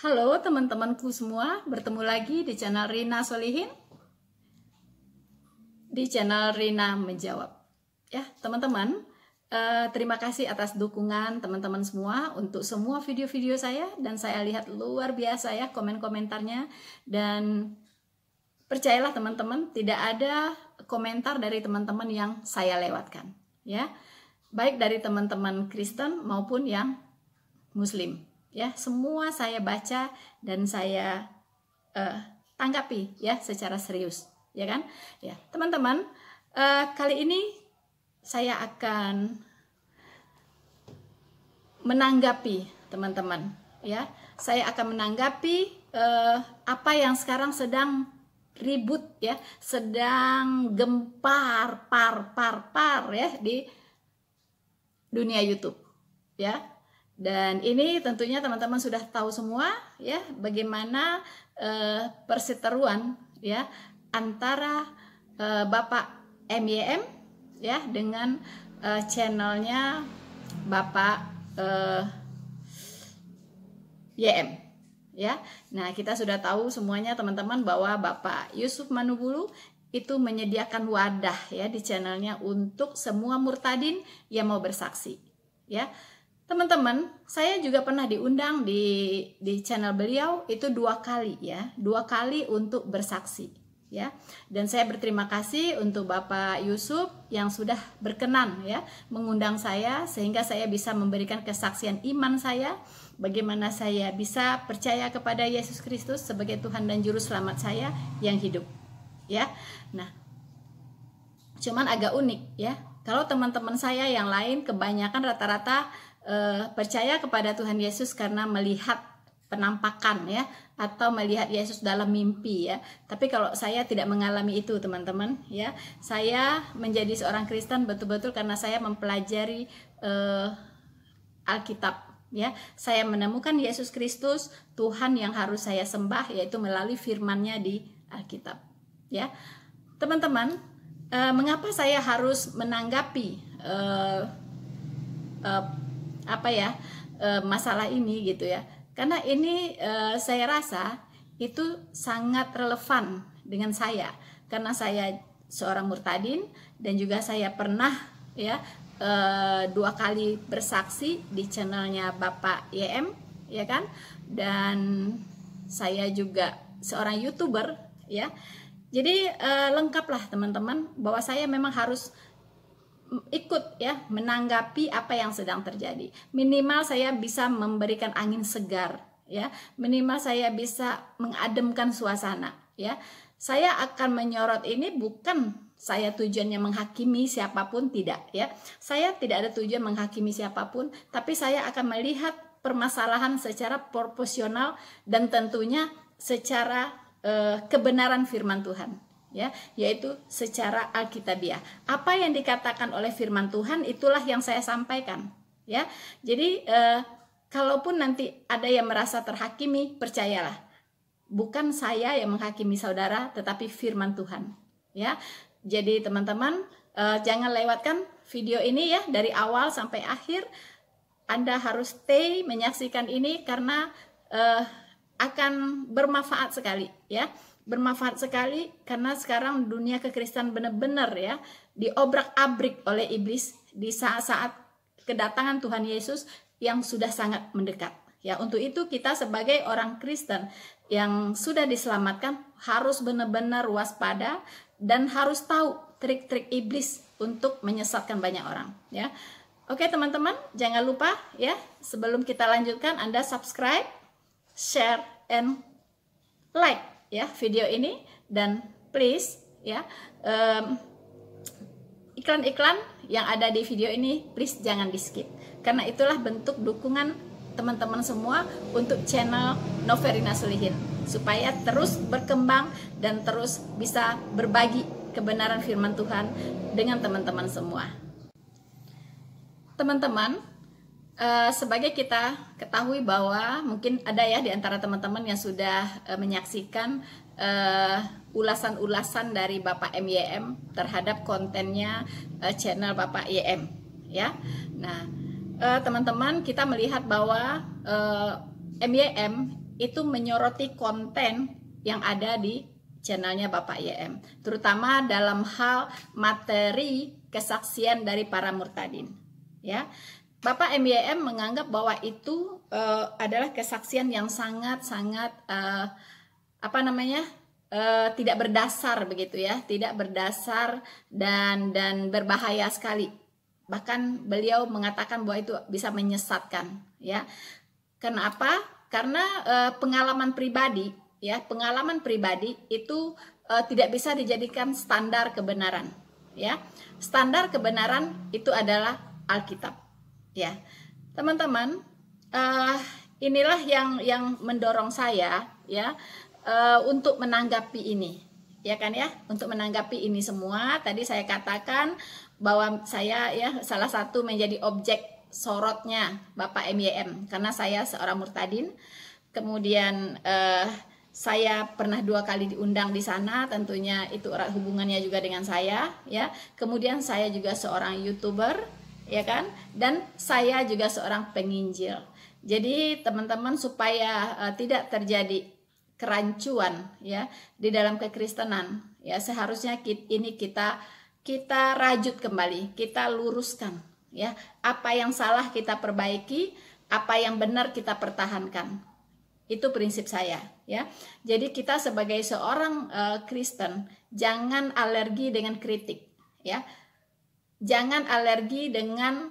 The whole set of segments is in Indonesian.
Halo teman-temanku semua, bertemu lagi di channel Rina Solihin, di channel Rina Menjawab. Ya teman-teman, terima kasih atas dukungan teman-teman semua untuk semua video-video saya, dan saya lihat luar biasa ya komen-komentarnya, dan percayalah teman-teman, tidak ada komentar dari teman-teman yang saya lewatkan, ya, baik dari teman-teman Kristen maupun yang Muslim. Ya, semua saya baca dan saya tanggapi ya secara serius, ya kan? Ya, teman-teman, kali ini saya akan menanggapi teman-teman, ya. Saya akan menanggapi apa yang sekarang sedang ribut ya, sedang gempar par ya di dunia YouTube, ya. Dan ini tentunya teman-teman sudah tahu semua ya bagaimana perseteruan ya antara Bapak MYM ya dengan channelnya Bapak YM ya. Nah, kita sudah tahu semuanya teman-teman bahwa Bapak Yusuf Manubulu itu menyediakan wadah ya di channelnya untuk semua murtadin yang mau bersaksi ya. Teman-teman, saya juga pernah diundang di channel beliau itu 2 kali ya, 2 kali untuk bersaksi ya. Dan saya berterima kasih untuk Bapak Yusuf yang sudah berkenan ya mengundang saya, sehingga saya bisa memberikan kesaksian iman saya, bagaimana saya bisa percaya kepada Yesus Kristus sebagai Tuhan dan Juru Selamat saya yang hidup ya. Nah, cuman agak unik ya, kalau teman-teman saya yang lain kebanyakan rata-rata percaya kepada Tuhan Yesus karena melihat penampakan ya, atau melihat Yesus dalam mimpi ya. Tapi kalau saya tidak mengalami itu teman-teman ya. Saya menjadi seorang Kristen betul-betul karena saya mempelajari Alkitab ya. Saya menemukan Yesus Kristus Tuhan yang harus saya sembah, yaitu melalui firman-Nya di Alkitab ya. Teman-teman, mengapa saya harus menanggapi masalah ini gitu ya, karena ini saya rasa itu sangat relevan dengan saya, karena saya seorang murtadin dan juga saya pernah ya 2 kali bersaksi di channelnya Bapak YM ya kan, dan saya juga seorang YouTuber ya. Jadi lengkaplah teman-teman bahwa saya memang harus ikut ya menanggapi apa yang sedang terjadi. Minimal saya bisa memberikan angin segar ya, minimal saya bisa mengademkan suasana ya. Saya akan menyorot ini bukan saya tujuannya menghakimi siapapun, tidak ya. Saya tidak ada tujuan menghakimi siapapun, tapi saya akan melihat permasalahan secara proporsional dan tentunya secara kebenaran firman Tuhan ya, yaitu secara alkitabiah. Apa yang dikatakan oleh firman Tuhan itulah yang saya sampaikan ya. Jadi kalaupun nanti ada yang merasa terhakimi, percayalah bukan saya yang menghakimi saudara, tetapi firman Tuhan ya. Jadi teman-teman, jangan lewatkan video ini ya, dari awal sampai akhir. Anda harus stay menyaksikan ini karena akan bermanfaat sekali ya. Bermanfaat sekali karena sekarang dunia kekristenan benar-benar ya diobrak-abrik oleh iblis di saat-saat kedatangan Tuhan Yesus yang sudah sangat mendekat ya. Untuk itu kita sebagai orang Kristen yang sudah diselamatkan harus benar-benar waspada dan harus tahu trik-trik iblis untuk menyesatkan banyak orang ya. Oke teman-teman, jangan lupa ya, sebelum kita lanjutkan Anda subscribe, share, and like ya video ini, dan please ya iklan-iklan yang ada di video ini please jangan di skip, karena itulah bentuk dukungan teman-teman semua untuk channel Rina Solihin supaya terus berkembang dan terus bisa berbagi kebenaran firman Tuhan dengan teman-teman semua. Teman-teman, sebagai kita ketahui bahwa mungkin ada ya di antara teman-teman yang sudah menyaksikan ulasan-ulasan dari Bapak MYM terhadap kontennya channel Bapak YM ya. Nah, teman-teman, kita melihat bahwa MYM itu menyoroti konten yang ada di channelnya Bapak YM, terutama dalam hal materi kesaksian dari para murtadin. Ya, Bapak MYM menganggap bahwa itu adalah kesaksian yang sangat-sangat tidak berdasar begitu ya, tidak berdasar dan berbahaya sekali. Bahkan beliau mengatakan bahwa itu bisa menyesatkan. Ya, kenapa? Karena pengalaman pribadi. Ya, pengalaman pribadi itu tidak bisa dijadikan standar kebenaran. Ya, standar kebenaran itu adalah Alkitab. Ya, teman-teman, inilah yang mendorong saya ya untuk menanggapi ini, ya kan ya, untuk menanggapi ini semua. Tadi saya katakan bahwa saya ya salah satu menjadi objek sorotnya Bapak MYM karena saya seorang murtadin. Kemudian saya pernah 2 kali diundang di sana, tentunya itu erat hubungannya juga dengan saya ya. Kemudian saya juga seorang YouTuber ya kan, dan saya juga seorang penginjil. Jadi teman-teman, supaya tidak terjadi kerancuan ya di dalam kekristenan ya, seharusnya ini kita rajut kembali, kita luruskan ya. Apa yang salah kita perbaiki, apa yang benar kita pertahankan. Itu prinsip saya ya. Jadi kita sebagai seorang Kristen jangan alergi dengan kritik ya. Jangan alergi dengan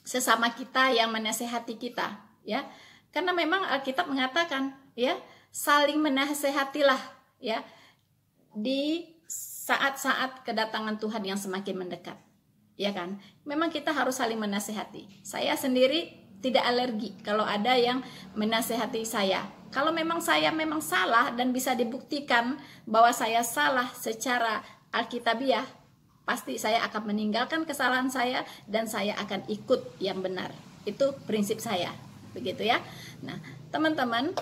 sesama kita yang menasehati kita ya. Karena memang Alkitab mengatakan ya, saling menasehatilah ya di saat-saat kedatangan Tuhan yang semakin mendekat. Ya kan? Memang kita harus saling menasehati. Saya sendiri tidak alergi kalau ada yang menasehati saya. Kalau memang saya memang salah dan bisa dibuktikan bahwa saya salah secara alkitabiah, pasti saya akan meninggalkan kesalahan saya dan saya akan ikut yang benar. Itu prinsip saya, begitu ya. Nah, teman-teman,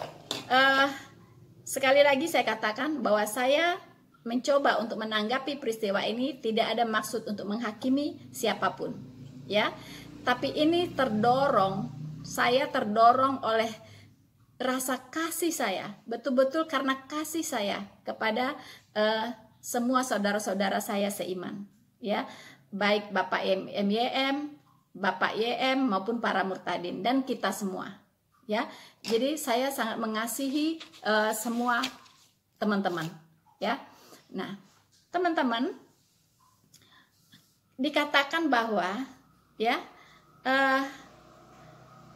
sekali lagi saya katakan bahwa saya mencoba untuk menanggapi peristiwa ini tidak ada maksud untuk menghakimi siapapun, ya. Tapi ini saya terdorong oleh rasa kasih saya, betul-betul karena kasih saya kepada semua saudara-saudara saya seiman, ya, baik Bapak MYM, Bapak YM maupun para murtadin dan kita semua, ya. Jadi saya sangat mengasihi semua teman-teman, ya. Nah, teman-teman, dikatakan bahwa ya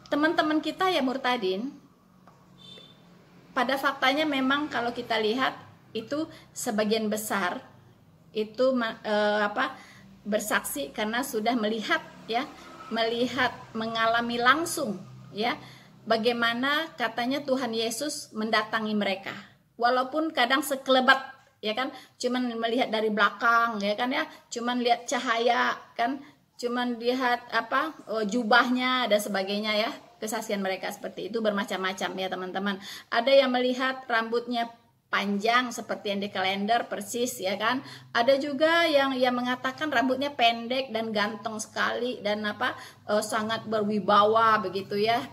teman-teman kita ya murtadin, pada faktanya memang kalau kita lihat itu sebagian besar itu bersaksi karena sudah melihat ya, mengalami langsung ya bagaimana katanya Tuhan Yesus mendatangi mereka, walaupun kadang sekelebat ya kan, cuman melihat dari belakang ya kan ya, cuman lihat cahaya kan, cuman lihat jubahnya dan sebagainya ya. Kesaksian mereka seperti itu bermacam-macam ya teman-teman. Ada yang melihat rambutnya panjang seperti yang di kalender persis ya kan. Ada juga yang mengatakan rambutnya pendek dan ganteng sekali dan sangat berwibawa begitu ya.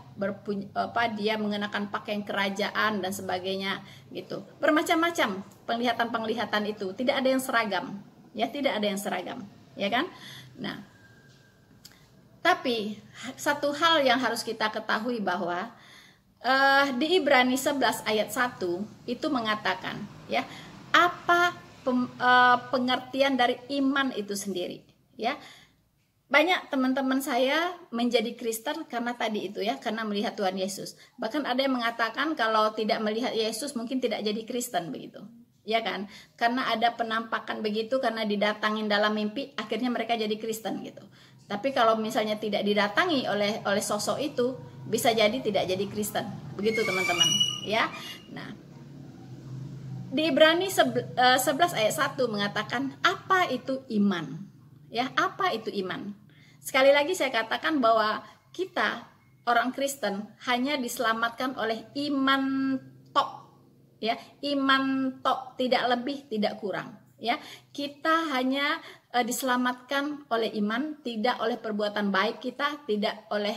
Dia mengenakan pakaian kerajaan dan sebagainya gitu. Bermacam-macam penglihatan-penglihatan itu. Tidak ada yang seragam. Ya, tidak ada yang seragam, ya kan? Nah, tapi satu hal yang harus kita ketahui bahwa di Ibrani 11 ayat 1 itu mengatakan ya, apa pengertian dari iman itu sendiri ya. Banyak teman-teman saya menjadi Kristen karena tadi itu ya, karena melihat Tuhan Yesus. Bahkan ada yang mengatakan kalau tidak melihat Yesus mungkin tidak jadi Kristen begitu. Ya kan? Karena ada penampakan begitu, karena didatangin dalam mimpi akhirnya mereka jadi Kristen gitu. Tapi kalau misalnya tidak didatangi oleh sosok itu, bisa jadi tidak jadi Kristen. Begitu teman-teman, ya. Nah, di Ibrani 11 ayat 1 mengatakan apa itu iman? Ya, apa itu iman? Sekali lagi saya katakan bahwa kita orang Kristen hanya diselamatkan oleh iman tok. Ya, iman tok, tidak lebih, tidak kurang. Ya, kita hanya diselamatkan oleh iman, tidak oleh perbuatan baik kita, tidak oleh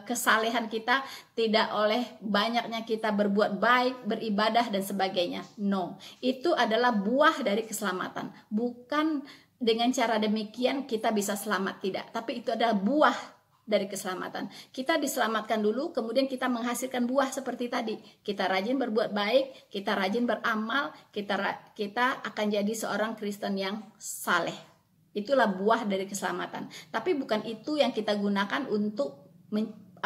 kesalehan kita, tidak oleh banyaknya kita berbuat baik, beribadah dan sebagainya. No, itu adalah buah dari keselamatan. Bukan dengan cara demikian kita bisa selamat, tidak. Tapi itu adalah buah dari keselamatan. Kita diselamatkan dulu, kemudian kita menghasilkan buah seperti tadi. Kita rajin berbuat baik, kita rajin beramal, kita akan jadi seorang Kristen yang saleh. Itulah buah dari keselamatan. Tapi bukan itu yang kita gunakan untuk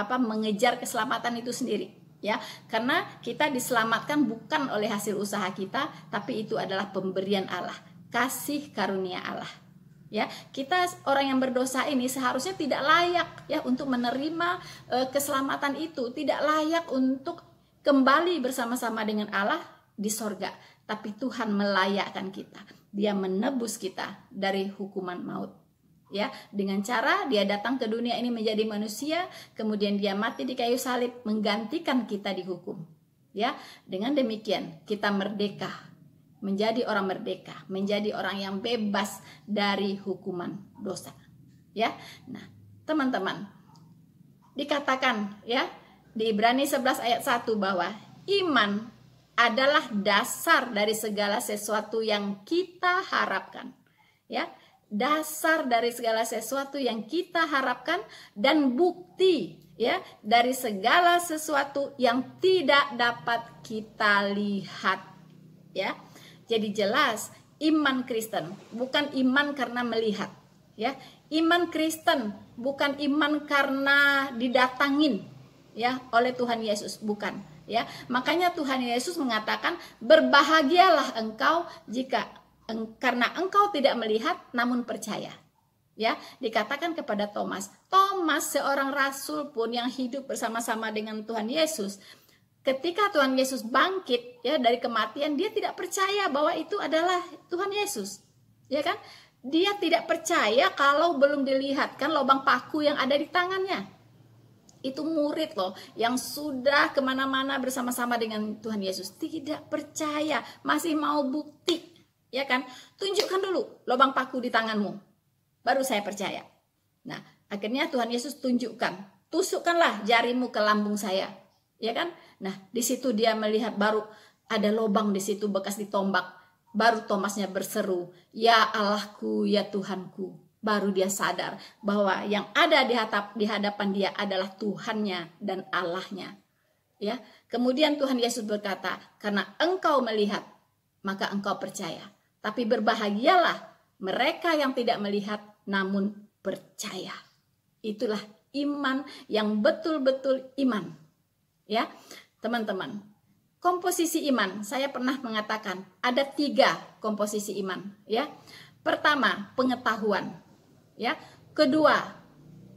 mengejar keselamatan itu sendiri, ya. Karena kita diselamatkan bukan oleh hasil usaha kita, tapi itu adalah pemberian Allah, kasih karunia Allah. Ya, kita orang yang berdosa ini seharusnya tidak layak ya untuk menerima keselamatan itu, tidak layak untuk kembali bersama-sama dengan Allah di sorga. Tapi Tuhan melayakkan kita, Dia menebus kita dari hukuman maut. Ya, dengan cara Dia datang ke dunia ini menjadi manusia, kemudian Dia mati di kayu salib menggantikan kita dihukum. Ya, dengan demikian kita merdeka, menjadi orang merdeka, menjadi orang yang bebas dari hukuman dosa. Ya. Nah, teman-teman, dikatakan ya di Ibrani 11 ayat 1 bahwa iman adalah dasar dari segala sesuatu yang kita harapkan. Ya. Dasar dari segala sesuatu yang kita harapkan dan bukti ya dari segala sesuatu yang tidak dapat kita lihat, ya. Jadi jelas iman Kristen bukan iman karena melihat, ya. Iman Kristen bukan iman karena didatangin ya oleh Tuhan Yesus, bukan, ya. Makanya Tuhan Yesus mengatakan, berbahagialah engkau karena engkau tidak melihat namun percaya. Ya, dikatakan kepada Thomas, seorang rasul pun yang hidup bersama-sama dengan Tuhan Yesus, ketika Tuhan Yesus bangkit ya dari kematian, dia tidak percaya bahwa itu adalah Tuhan Yesus. Ya kan? Dia tidak percaya kalau belum dilihatkan lubang paku yang ada di tangannya. Itu murid loh yang sudah kemana-mana bersama-sama dengan Tuhan Yesus, tidak percaya, masih mau bukti. Ya kan, tunjukkan dulu lubang paku di tanganmu, baru saya percaya. Nah, akhirnya Tuhan Yesus tunjukkan, tusukkanlah jarimu ke lambung saya, ya kan. Nah, di situ dia melihat baru ada lubang di situ bekas ditombak. Baru Thomasnya berseru, ya Allahku, ya Tuhanku. Baru dia sadar bahwa yang ada di hadapan dia adalah Tuhannya dan Allahnya. Ya, kemudian Tuhan Yesus berkata, karena engkau melihat, maka engkau percaya. Tapi berbahagialah mereka yang tidak melihat namun percaya. Itulah iman yang betul-betul iman. Ya, teman-teman. Komposisi iman, saya pernah mengatakan ada 3 komposisi iman. Ya, pertama pengetahuan. Ya, kedua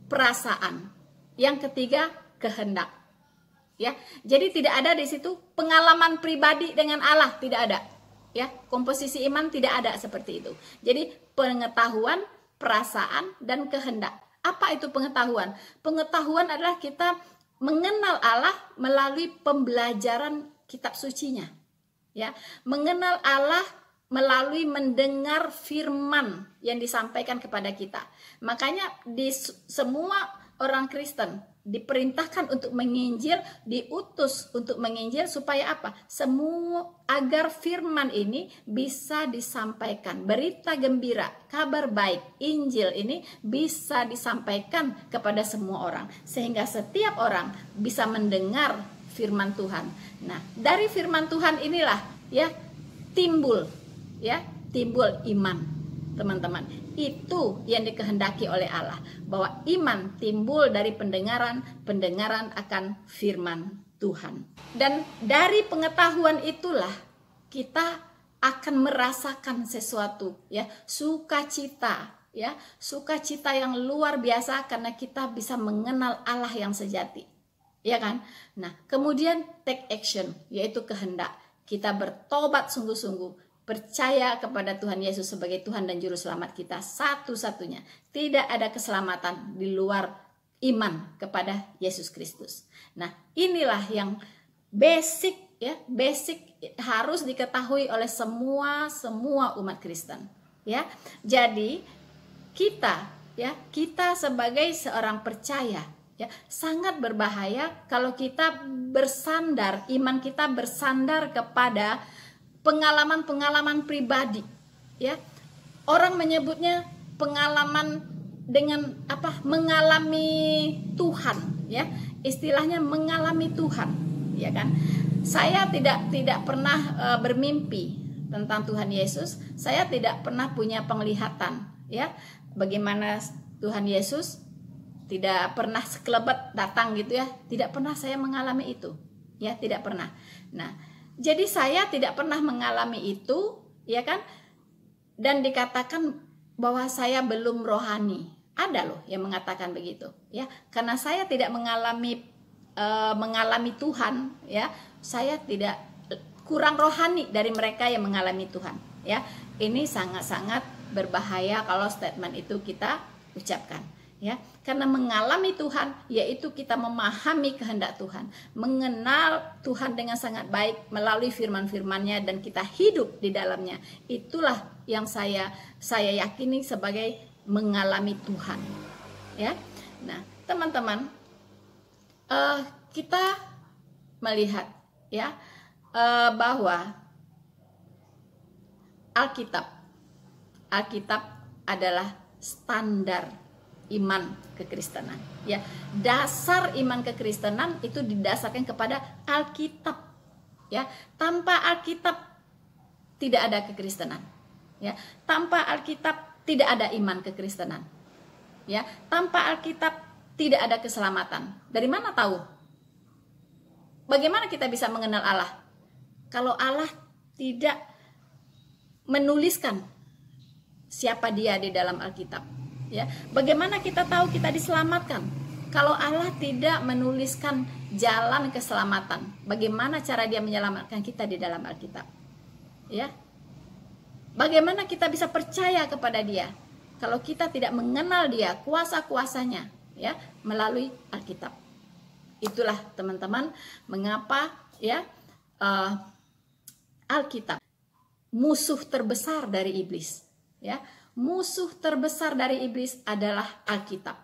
perasaan. Yang ketiga kehendak. Ya, jadi tidak ada di situ pengalaman pribadi dengan Allah, tidak ada. Ya, komposisi iman tidak ada seperti itu. Jadi pengetahuan, perasaan, dan kehendak. Apa itu pengetahuan? Pengetahuan adalah kita mengenal Allah melalui pembelajaran kitab sucinya. Ya, mengenal Allah melalui mendengar firman yang disampaikan kepada kita. Makanya di semua orang Kristen diperintahkan untuk menginjil, diutus untuk menginjil supaya apa? Semua agar firman ini bisa disampaikan. Berita gembira, kabar baik, Injil ini bisa disampaikan kepada semua orang. Sehingga setiap orang bisa mendengar firman Tuhan. Nah, dari firman Tuhan inilah ya timbul iman, teman-teman. Itu yang dikehendaki oleh Allah, bahwa iman timbul dari pendengaran akan firman Tuhan. Dan dari pengetahuan itulah kita akan merasakan sesuatu, ya, sukacita yang luar biasa karena kita bisa mengenal Allah yang sejati. Ya kan? Nah, kemudian take action, yaitu kehendak. Kita bertobat sungguh-sungguh, percaya kepada Tuhan Yesus sebagai Tuhan dan Juru Selamat kita satu-satunya. Tidak ada keselamatan di luar iman kepada Yesus Kristus. Nah, inilah yang basic harus diketahui oleh semua umat Kristen. Ya, jadi kita sebagai seorang percaya ya sangat berbahaya kalau kita bersandar, iman kita bersandar kepada pengalaman-pengalaman pribadi ya. Orang menyebutnya pengalaman dengan mengalami Tuhan ya, istilahnya mengalami Tuhan ya kan. Saya tidak pernah bermimpi tentang Tuhan Yesus, saya tidak pernah punya penglihatan ya bagaimana Tuhan Yesus, tidak pernah sekelebat datang gitu ya, tidak pernah saya mengalami itu ya, tidak pernah. Nah, jadi saya tidak pernah mengalami itu ya kan, dan dikatakan bahwa saya belum rohani. Ada loh yang mengatakan begitu ya, karena saya tidak mengalami Tuhan ya, saya tidak kurang rohani dari mereka yang mengalami Tuhan ya. Ini sangat-sangat berbahaya kalau statement itu kita ucapkan ya, karena mengalami Tuhan yaitu kita memahami kehendak Tuhan, mengenal Tuhan dengan sangat baik melalui firman-firman-Nya dan kita hidup di dalamnya. Itulah yang saya yakini sebagai mengalami Tuhan ya. Nah, teman-teman, kita melihat ya bahwa Alkitab adalah standar iman kekristenan ya. Dasar iman kekristenan itu didasarkan kepada Alkitab ya. Tanpa Alkitab tidak ada kekristenan ya. Tanpa Alkitab tidak ada iman kekristenan ya. Tanpa Alkitab tidak ada keselamatan. Dari mana tahu? Bagaimana kita bisa mengenal Allah kalau Allah tidak menuliskan siapa Dia di dalam Alkitab ya? Bagaimana kita tahu kita diselamatkan kalau Allah tidak menuliskan jalan keselamatan? Bagaimana cara Dia menyelamatkan kita di dalam Alkitab ya? Bagaimana kita bisa percaya kepada Dia kalau kita tidak mengenal Dia, kuasa-kuasanya ya, melalui Alkitab? Itulah teman-teman mengapa ya Alkitab musuh terbesar dari iblis ya. Musuh terbesar dari iblis adalah Alkitab.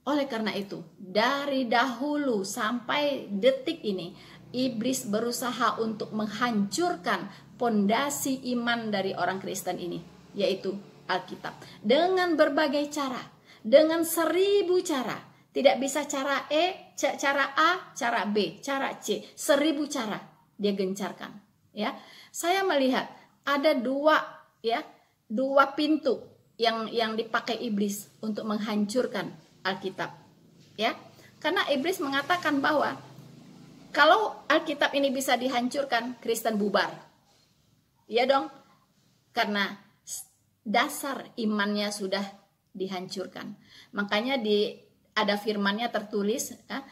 Oleh karena itu, dari dahulu sampai detik ini, iblis berusaha untuk menghancurkan pondasi iman dari orang Kristen ini, yaitu Alkitab. Dengan berbagai cara, dengan 1000 cara. Tidak bisa cara cara A, cara B, cara C. 1000 cara dia gencarkan ya. Saya melihat ada dua pintu yang dipakai iblis untuk menghancurkan Alkitab ya. Karena iblis mengatakan bahwa kalau Alkitab ini bisa dihancurkan, Kristen bubar. Iya dong. Karena dasar imannya sudah dihancurkan. Makanya ada firman-Nya tertulis ya,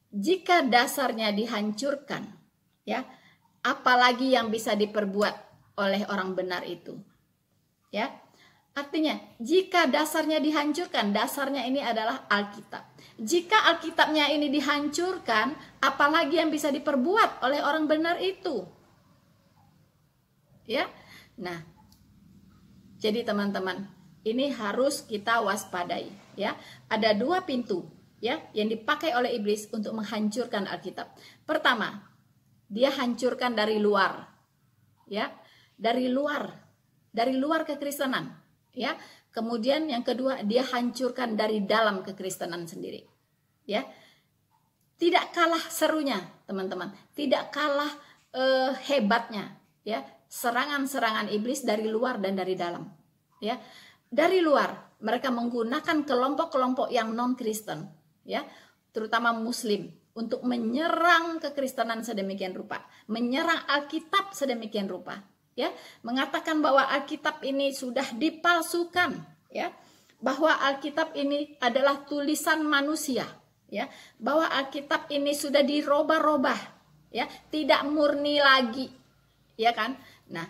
jika dasarnya dihancurkan ya, apalagi yang bisa diperbuat oleh orang benar itu ya. Artinya jika dasarnya dihancurkan, dasarnya ini adalah Alkitab. Jika Alkitabnya ini dihancurkan, apalagi yang bisa diperbuat oleh orang benar itu ya. Nah, jadi teman-teman, ini harus kita waspadai ya. Ada 2 pintu ya yang dipakai oleh iblis untuk menghancurkan Alkitab. Pertama, dia hancurkan dari luar ya, dari luar kekristenan ya. Kemudian yang kedua, dia hancurkan dari dalam kekristenan sendiri ya. Tidak kalah serunya teman-teman, tidak kalah hebatnya ya, serangan-serangan iblis dari luar dan dari dalam ya. Dari luar mereka menggunakan kelompok-kelompok yang non-Kristen ya, terutama Muslim, untuk menyerang kekristenan sedemikian rupa, menyerang Alkitab sedemikian rupa ya, mengatakan bahwa Alkitab ini sudah dipalsukan ya, bahwa Alkitab ini adalah tulisan manusia ya, bahwa Alkitab ini sudah dirubah-rubah ya, tidak murni lagi ya kan. Nah,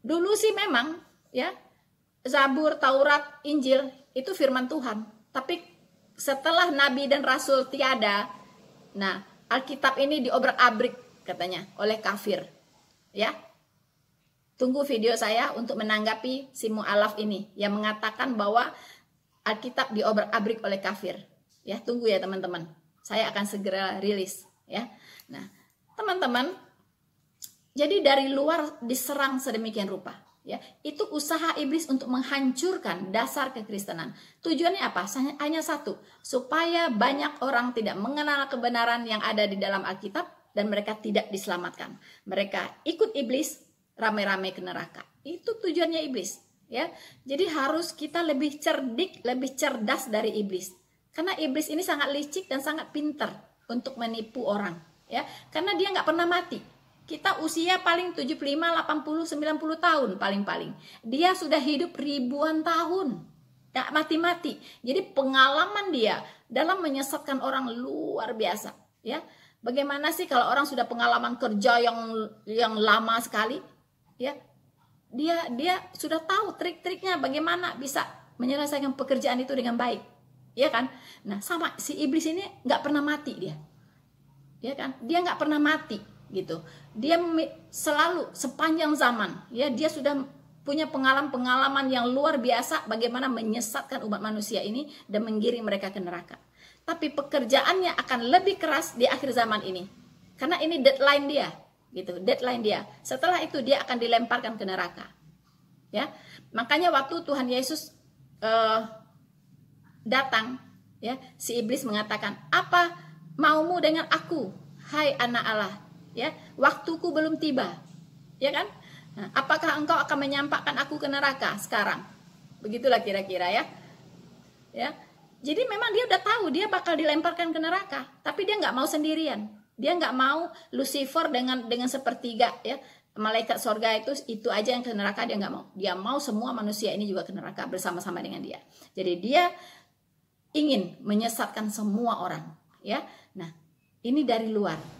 dulu sih memang ya, Zabur, Taurat, Injil itu firman Tuhan, tapi setelah nabi dan rasul tiada, nah Alkitab ini diobrak-abrik katanya oleh kafir ya. tunggu video saya untuk menanggapi si mu'alaf ini yang mengatakan bahwa Alkitab diobrak-abrik oleh kafir. Ya, tunggu ya teman-teman. Saya akan segera rilis ya. Nah, teman-teman, jadi dari luar diserang sedemikian rupa. Ya, itu usaha iblis untuk menghancurkan dasar kekristenan. Tujuannya apa? Hanya satu, supaya banyak orang tidak mengenal kebenaran yang ada di dalam Alkitab dan mereka tidak diselamatkan. Mereka ikut iblis, rame-rame ke neraka. Itu tujuannya iblis. Ya, jadi harus kita lebih cerdik, lebih cerdas dari iblis. Karena iblis ini sangat licik dan sangat pintar untuk menipu orang. Ya, karena dia nggak pernah mati. Kita usia paling 75, 80, 90 tahun paling-paling. Dia sudah hidup ribuan tahun. Gak mati-mati. Jadi pengalaman dia dalam menyesatkan orang luar biasa. Ya, bagaimana sih kalau orang sudah pengalaman kerja yang lama sekali? Ya, dia sudah tahu trik-triknya bagaimana bisa menyelesaikan pekerjaan itu dengan baik. Ya kan? Nah, sama si iblis ini nggak pernah mati dia. Ya kan? Dia nggak pernah mati gitu. Dia selalu sepanjang zaman ya, dia sudah punya pengalaman-pengalaman yang luar biasa bagaimana menyesatkan umat manusia ini dan menggiring mereka ke neraka. Tapi pekerjaannya akan lebih keras di akhir zaman ini. Karena ini deadline dia gitu, deadline dia. Setelah itu dia akan dilemparkan ke neraka. Ya. Makanya waktu Tuhan Yesus datang ya, si iblis mengatakan, "Apa maumu dengan aku, hai anak Allah? Ya, waktuku belum tiba." Ya kan? Nah, apakah engkau akan menyampaikan aku ke neraka sekarang? Begitulah kira-kira ya. Ya. Jadi memang dia udah tahu dia bakal dilemparkan ke neraka, tapi dia nggak mau sendirian. Dia nggak mau Lucifer dengan sepertiga ya. Malaikat sorga itu aja yang ke neraka, dia nggak mau. Dia mau semua manusia ini juga ke neraka bersama-sama dengan dia. Jadi dia ingin menyesatkan semua orang ya. Nah, ini dari luar.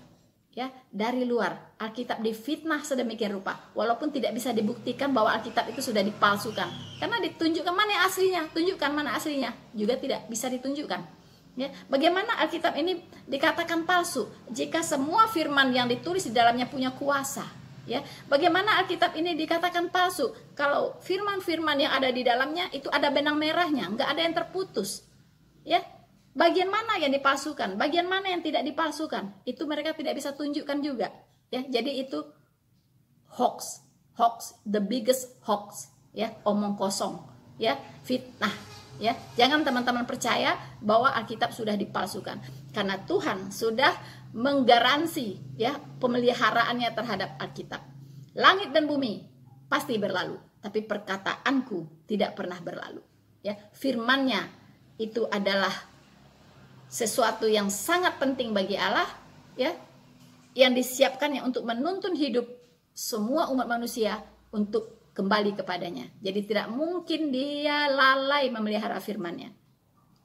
Ya, dari luar Alkitab difitnah sedemikian rupa, walaupun tidak bisa dibuktikan bahwa Alkitab itu sudah dipalsukan, karena ditunjukkan mana yang aslinya, tunjukkan mana aslinya juga tidak bisa ditunjukkan. Ya, bagaimana Alkitab ini dikatakan palsu jika semua firman yang ditulis di dalamnya punya kuasa? Ya, bagaimana Alkitab ini dikatakan palsu kalau firman-firman yang ada di dalamnya itu ada benang merahnya, nggak ada yang terputus? Ya. Bagian mana yang dipalsukan, bagian mana yang tidak dipalsukan, itu mereka tidak bisa tunjukkan juga. Ya, jadi itu hoax, the biggest hoax, ya, omong kosong, ya, fitnah, ya. Jangan teman-teman percaya bahwa Alkitab sudah dipalsukan, karena Tuhan sudah menggaransi, ya, pemeliharaannya terhadap Alkitab. Langit dan bumi pasti berlalu, tapi perkataanku tidak pernah berlalu. Ya, firman-Nya itu adalah sesuatu yang sangat penting bagi Allah, ya, yang disiapkannya untuk menuntun hidup semua umat manusia untuk kembali kepadanya. Jadi tidak mungkin dia lalai memelihara firman-Nya.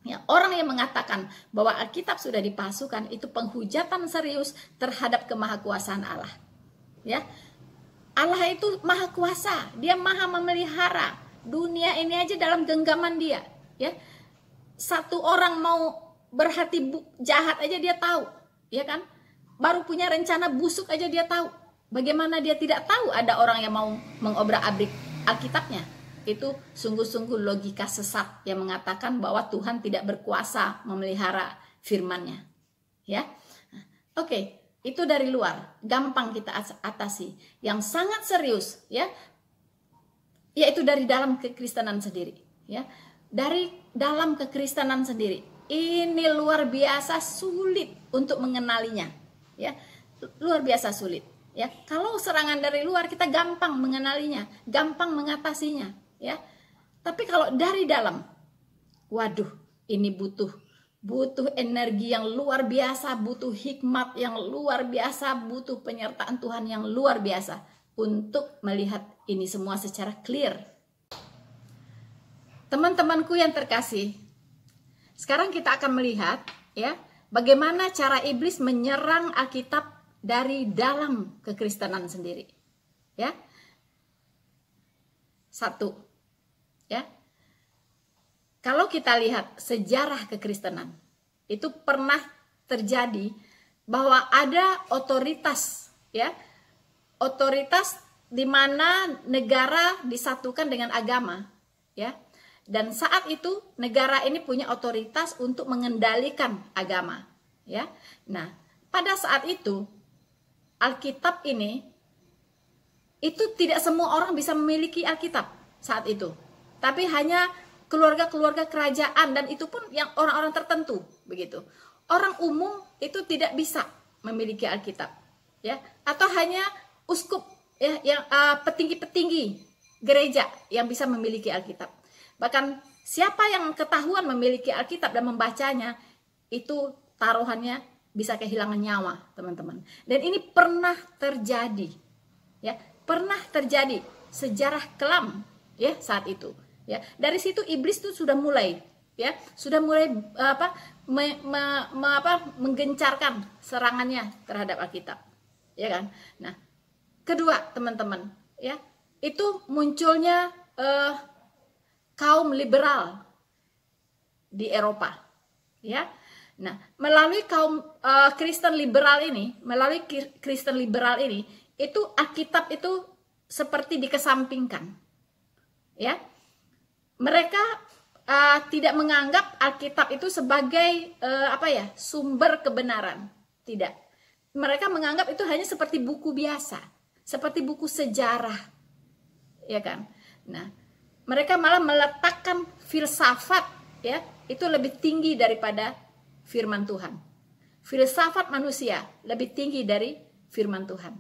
Ya, orang yang mengatakan bahwa Alkitab sudah dipalsukan itu penghujatan serius terhadap kemahakuasaan Allah. Ya, Allah itu maha kuasa, dia maha memelihara dunia ini aja dalam genggaman dia. Ya, satu orang mau berhati jahat aja dia tahu, ya kan? Baru punya rencana busuk aja dia tahu. Bagaimana dia tidak tahu ada orang yang mau mengobrak-abrik Alkitabnya? Itu sungguh-sungguh logika sesat yang mengatakan bahwa Tuhan tidak berkuasa memelihara firman-Nya. Ya, oke, itu dari luar, gampang kita atasi. Yang sangat serius, ya, yaitu dari dalam kekristenan sendiri. Ya, dari dalam kekristenan sendiri. Ini luar biasa sulit untuk mengenalinya, ya, luar biasa sulit, ya. Kalau serangan dari luar kita gampang mengenalinya, gampang mengatasinya, ya. Tapi kalau dari dalam, waduh, ini butuh energi yang luar biasa, butuh hikmat yang luar biasa, butuh penyertaan Tuhan yang luar biasa untuk melihat ini semua secara clear. Teman-temanku yang terkasih, sekarang kita akan melihat ya bagaimana cara iblis menyerang Alkitab dari dalam kekristenan sendiri. Ya. Satu. Ya. Kalau kita lihat sejarah kekristenan, itu pernah terjadi bahwa ada otoritas, ya. Otoritas di mana negara disatukan dengan agama, ya. Dan saat itu negara ini punya otoritas untuk mengendalikan agama, ya. Nah, pada saat itu Alkitab ini itu tidak semua orang bisa memiliki Alkitab saat itu. Tapi hanya keluarga-keluarga kerajaan, dan itu pun yang orang-orang tertentu begitu. Orang umum itu tidak bisa memiliki Alkitab, ya. Atau hanya uskup, ya, yang petinggi-petinggi gereja yang bisa memiliki Alkitab. Bahkan siapa yang ketahuan memiliki Alkitab dan membacanya, itu taruhannya bisa kehilangan nyawa, teman-teman. Dan ini pernah terjadi, ya, pernah terjadi sejarah kelam, ya, saat itu, ya. Dari situ iblis itu sudah mulai, ya, sudah mulai menggencarkan serangannya terhadap Alkitab, ya kan. Nah, kedua, teman-teman, ya, itu munculnya kaum liberal di Eropa, ya. Nah, melalui kaum Kristen liberal ini, itu Alkitab itu seperti dikesampingkan, ya. Mereka tidak menganggap Alkitab itu sebagai sumber kebenaran, tidak. Mereka menganggap itu hanya seperti buku biasa, seperti buku sejarah, ya kan. Nah, mereka malah meletakkan filsafat, ya, itu lebih tinggi daripada firman Tuhan. Filsafat manusia lebih tinggi dari firman Tuhan,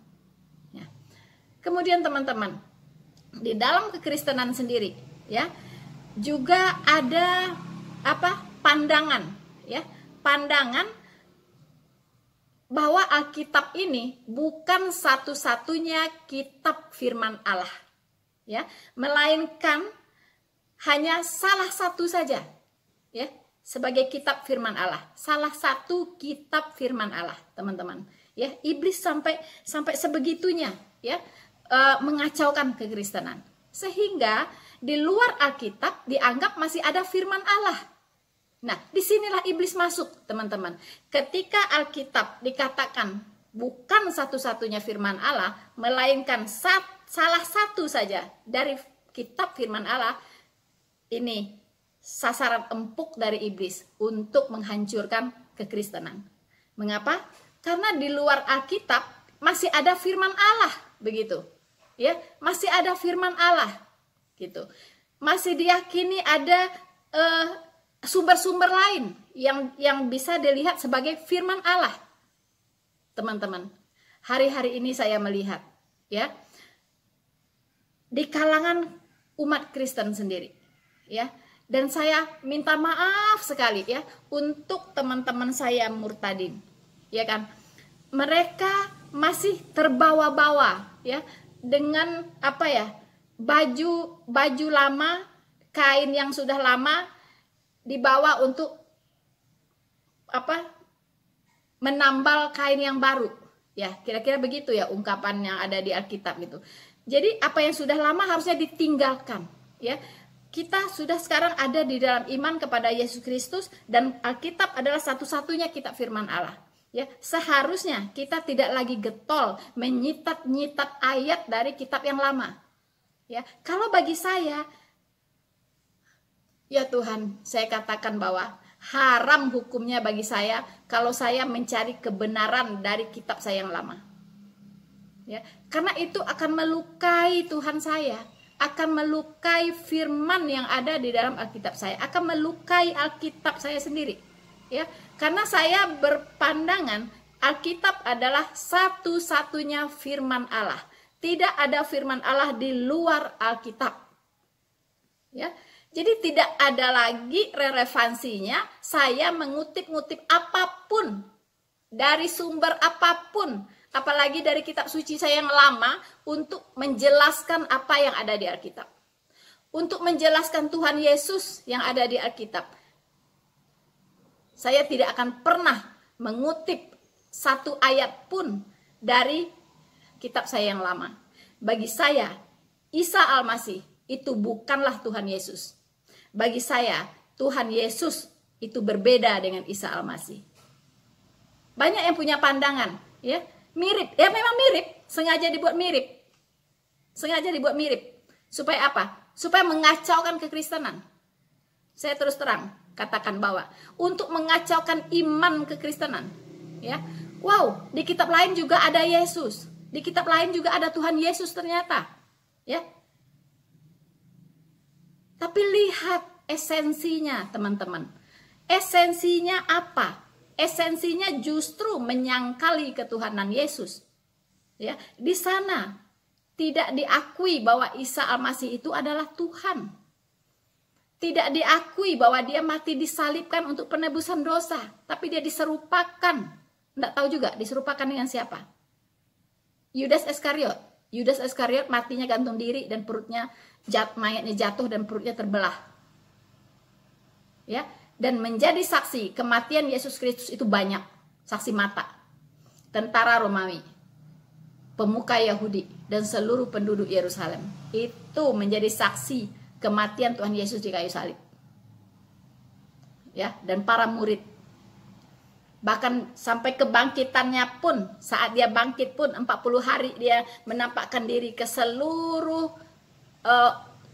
ya. Kemudian teman-teman, di dalam kekristenan sendiri, ya, juga ada pandangan, ya, pandangan bahwa Alkitab ini bukan satu-satunya kitab firman Allah, ya, melainkan hanya salah satu saja, ya, sebagai kitab firman Allah, salah satu kitab firman Allah, teman-teman, ya. Iblis sampai sebegitunya, ya, mengacaukan kekristenan, sehingga di luar Alkitab dianggap masih ada firman Allah. Nah, disinilah iblis masuk, teman-teman. Ketika Alkitab dikatakan bukan satu-satunya firman Allah, melainkan salah satu saja dari kitab firman Allah, ini sasaran empuk dari iblis untuk menghancurkan kekristenan. Mengapa? Karena di luar Alkitab masih ada firman Allah, begitu, ya, masih ada firman Allah, gitu. Masih diyakini ada sumber-sumber lain yang bisa dilihat sebagai firman Allah, teman-teman. Hari-hari ini saya melihat, ya, di kalangan umat Kristen sendiri, ya, dan saya minta maaf sekali, ya, untuk teman-teman saya murtadin, ya kan. Mereka masih terbawa-bawa, ya, dengan baju lama, kain yang sudah lama dibawa untuk menambal kain yang baru, ya, kira-kira begitu, ya, ungkapan yang ada di Alkitab itu. Jadi apa yang sudah lama harusnya ditinggalkan, ya. Kita sudah sekarang ada di dalam iman kepada Yesus Kristus, dan Alkitab adalah satu-satunya kitab firman Allah, ya. Seharusnya kita tidak lagi getol menyitat-nyitat ayat dari kitab yang lama, ya. Kalau bagi saya, ya Tuhan, saya katakan bahwa haram hukumnya bagi saya kalau saya mencari kebenaran dari kitab saya yang lama, ya. Karena itu akan melukai Tuhan saya, akan melukai firman yang ada di dalam Alkitab saya, akan melukai Alkitab saya sendiri, ya. Karena saya berpandangan Alkitab adalah satu-satunya firman Allah. Tidak ada firman Allah di luar Alkitab, ya. Jadi tidak ada lagi relevansinya saya mengutip-ngutip apapun dari sumber apapun, apalagi dari kitab suci saya yang lama, untuk menjelaskan apa yang ada di Alkitab, untuk menjelaskan Tuhan Yesus yang ada di Alkitab. Saya tidak akan pernah mengutip satu ayat pun dari kitab saya yang lama. Bagi saya, Isa Al-Masih itu bukanlah Tuhan Yesus. Bagi saya, Tuhan Yesus itu berbeda dengan Isa Al-Masih. Banyak yang punya pandangan, ya, mirip, ya, memang mirip, sengaja dibuat mirip, Sengaja dibuat mirip. Supaya apa? Supaya mengacaukan kekristenan. Saya terus terang katakan bahwa untuk mengacaukan iman kekristenan, ya. Wow, di kitab lain juga ada Yesus. Di kitab lain juga ada Tuhan Yesus ternyata. Ya. Tapi lihat esensinya, teman-teman. Esensinya apa? Esensinya justru menyangkali ketuhanan Yesus. Ya, di sana tidak diakui bahwa Isa Al-Masih itu adalah Tuhan. Tidak diakui bahwa dia mati disalibkan untuk penebusan dosa, tapi dia diserupakan. Tidak tahu juga diserupakan dengan siapa? Yudas Iskariot. Yudas Iskariot matinya gantung diri dan perutnya mayatnya jatuh dan perutnya terbelah. Ya, dan menjadi saksi kematian Yesus Kristus itu banyak, saksi mata. Tentara Romawi, pemuka Yahudi dan seluruh penduduk Yerusalem itu menjadi saksi kematian Tuhan Yesus di kayu salib. Ya, dan para murid. Bahkan sampai kebangkitannya pun, saat dia bangkit pun 40 hari dia menampakkan diri ke seluruh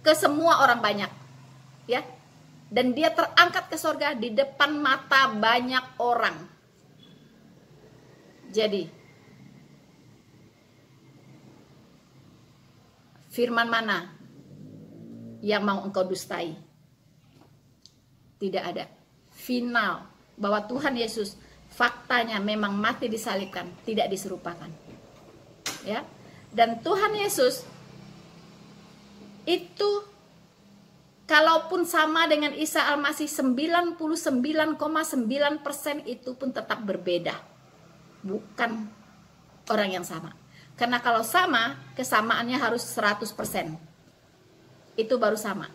ke semua orang banyak. Ya. Dan dia terangkat ke surga di depan mata banyak orang. Jadi firman mana yang mau engkau dustai? Tidak ada. Final bahwa Tuhan Yesus faktanya memang mati disalibkan, tidak diserupakan. Ya. Dan Tuhan Yesus itu kalaupun sama dengan Isa Al-Masih 99,9% itu pun tetap berbeda. Bukan orang yang sama. Karena kalau sama, kesamaannya harus 100%. Itu baru sama.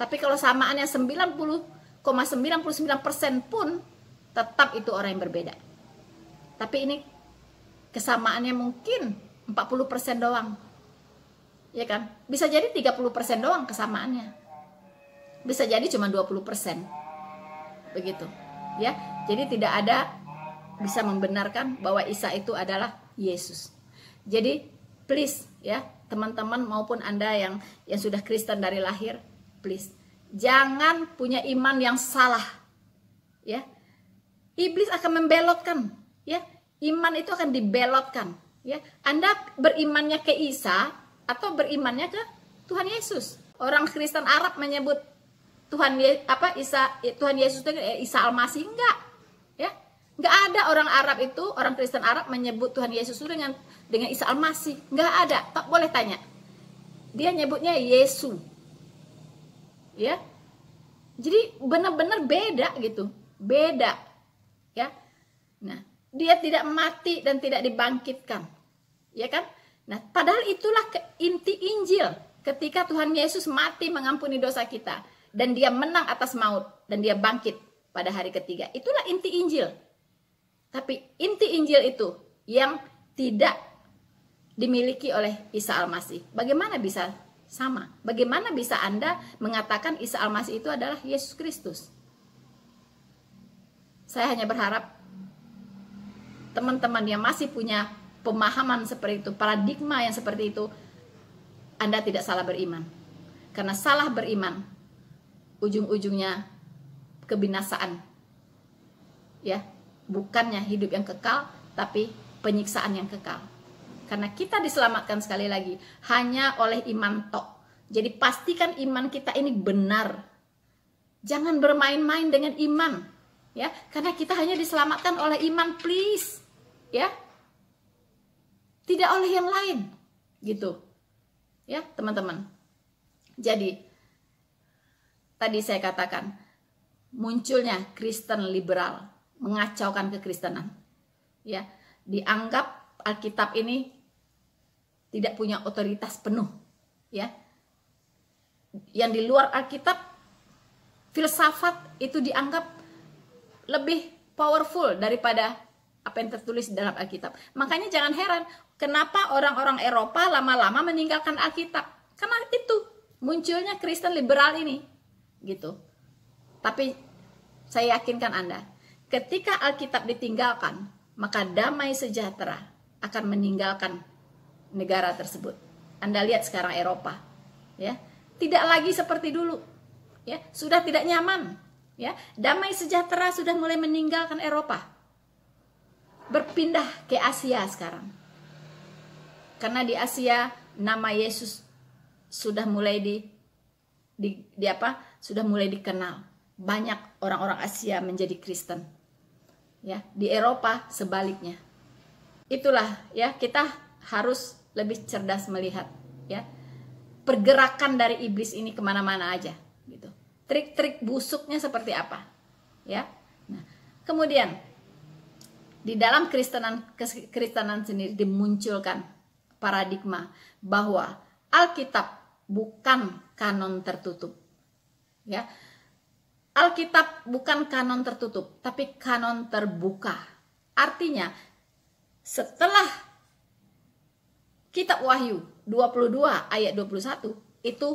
Tapi kalau samaannya 90,99% pun tetap itu orang yang berbeda. Tapi ini kesamaannya mungkin 40% doang. Ya kan? Bisa jadi 30% doang kesamaannya. Bisa jadi cuma 20%. Begitu. Ya. Jadi tidak ada bisa membenarkan bahwa Isa itu adalah Yesus. Jadi please ya, teman-teman maupun Anda yang sudah Kristen dari lahir, please jangan punya iman yang salah. Ya. Iblis akan membelotkan, ya. Iman itu akan dibelotkan, ya. Anda berimannya ke Isa atau berimannya ke Tuhan Yesus. Orang Kristen Arab menyebut Tuhan Yesus itu Isa Al-Masih, enggak. Ya. Enggak ada orang Arab itu, orang Kristen Arab menyebut Tuhan Yesus itu dengan Isa Al-Masih. Enggak ada. Tak boleh tanya. Dia nyebutnya Yesus. Ya. Jadi benar-benar beda gitu. Beda. Ya. Nah, dia tidak mati dan tidak dibangkitkan. Ya kan? Nah, padahal itulah inti Injil. Ketika Tuhan Yesus mati mengampuni dosa kita dan dia menang atas maut dan dia bangkit pada hari ketiga. Itulah inti Injil. Tapi inti Injil itu yang tidak dimiliki oleh Isa Al-Masih. Bagaimana bisa sama? Bagaimana bisa Anda mengatakan Isa Al-Masih itu adalah Yesus Kristus? Saya hanya berharap teman-teman yang masih punya pemahaman seperti itu, paradigma yang seperti itu, Anda tidak salah beriman. Karena salah beriman, ujung-ujungnya kebinasaan. Ya, bukannya hidup yang kekal, tapi penyiksaan yang kekal. Karena kita diselamatkan sekali lagi hanya oleh iman tok. Jadi pastikan iman kita ini benar. Jangan bermain-main dengan iman, ya. Karena kita hanya diselamatkan oleh iman, please, ya. Tidak oleh yang lain, gitu. Ya, teman-teman. Jadi tadi saya katakan munculnya Kristen liberal mengacaukan kekristenan. Ya, dianggap Alkitab ini tidak punya otoritas penuh, ya. Yang di luar Alkitab, filsafat itu dianggap lebih powerful daripada apa yang tertulis dalam Alkitab. Makanya jangan heran kenapa orang-orang Eropa lama-lama meninggalkan Alkitab. Karena itu munculnya Kristen liberal ini, gitu. Tapi saya yakinkan Anda, ketika Alkitab ditinggalkan, maka damai sejahtera akan meninggalkan negara tersebut. Anda lihat sekarang Eropa, ya, tidak lagi seperti dulu, ya, sudah tidak nyaman, ya, damai sejahtera sudah mulai meninggalkan Eropa, berpindah ke Asia sekarang, karena di Asia nama Yesus sudah mulai sudah mulai dikenal, banyak orang-orang Asia menjadi Kristen, ya, di Eropa sebaliknya. Itulah, ya, kita harus lebih cerdas melihat, ya, pergerakan dari iblis ini kemana-mana aja, gitu. Trik-trik busuknya seperti apa, ya. Nah, kemudian di dalam Kristenan sendiri dimunculkan paradigma bahwa Alkitab bukan kanon tertutup, ya. Alkitab bukan kanon tertutup, tapi kanon terbuka. Artinya setelah kitab Wahyu 22 ayat 21 itu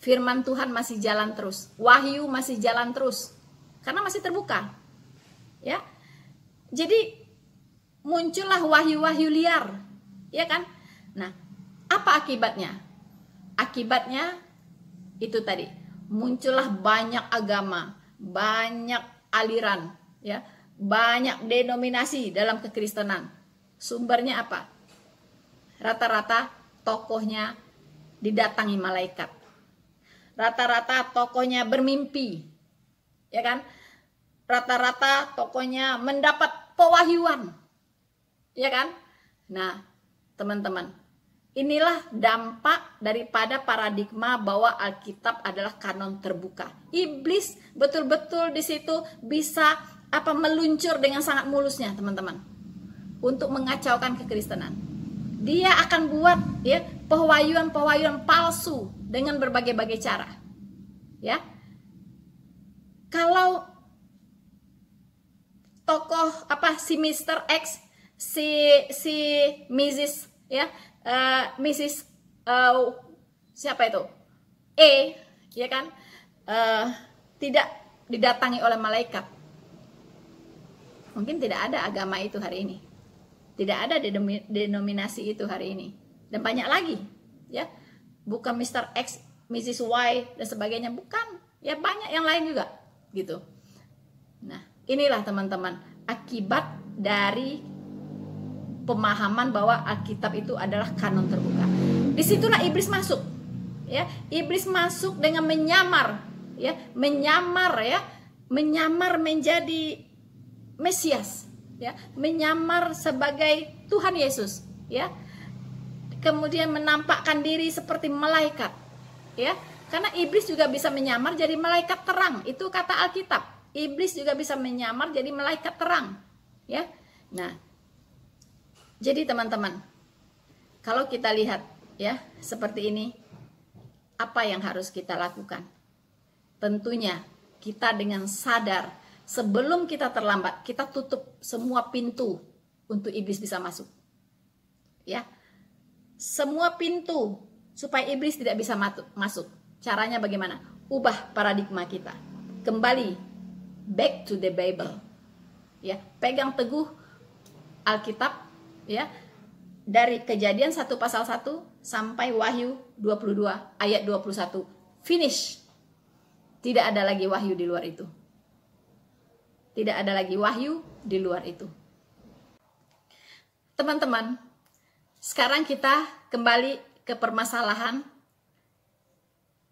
firman Tuhan masih jalan terus, Wahyu masih jalan terus karena masih terbuka, ya. Jadi muncullah wahyu-wahyu liar, ya kan? Nah, apa akibatnya? Akibatnya itu tadi, muncullah banyak agama, banyak aliran, ya, banyak denominasi dalam kekristenan. Sumbernya apa? Rata-rata tokohnya didatangi malaikat. Rata-rata tokohnya bermimpi, ya kan? Rata-rata tokohnya mendapat pewahyuan, ya kan? Nah, teman-teman, inilah dampak daripada paradigma bahwa Alkitab adalah kanon terbuka. Iblis betul-betul di situ bisa meluncur dengan sangat mulusnya, teman-teman, untuk mengacaukan kekristenan. Dia akan buat, ya, pewahyuan-pewahyuan palsu dengan berbagai-bagai cara, ya. Kalau tokoh si Mr. X, si Mrs. ya, Mrs. Siapa itu? Ya kan? Tidak didatangi oleh malaikat. Mungkin tidak ada agama itu hari ini. Tidak ada denominasi itu hari ini. Dan banyak lagi, ya. Bukan Mr. X, Mrs. Y dan sebagainya, bukan. Ya, banyak yang lain juga, gitu. Nah, inilah teman-teman akibat dari pemahaman bahwa Alkitab itu adalah kanon terbuka. Disitulah iblis masuk, ya. Iblis masuk dengan menyamar, ya, menyamar menjadi Mesias, ya, menyamar sebagai Tuhan Yesus, ya. Kemudian menampakkan diri seperti malaikat, ya. Karena iblis juga bisa menyamar jadi malaikat terang. Itu kata Alkitab. Iblis juga bisa menyamar jadi malaikat terang, ya. Nah, jadi teman-teman, kalau kita lihat, ya, seperti ini, apa yang harus kita lakukan? Tentunya kita dengan sadar, sebelum kita terlambat, kita tutup semua pintu untuk iblis bisa masuk, ya. Semua pintu supaya iblis tidak bisa masuk. Caranya bagaimana? Ubah paradigma kita. Kembali back to the Bible, ya. Pegang teguh Alkitab, ya, dari Kejadian 1 pasal 1 sampai Wahyu 22 ayat 21. Finish. Tidak ada lagi wahyu di luar itu. Tidak ada lagi wahyu di luar itu. Teman-teman, sekarang kita kembali ke permasalahan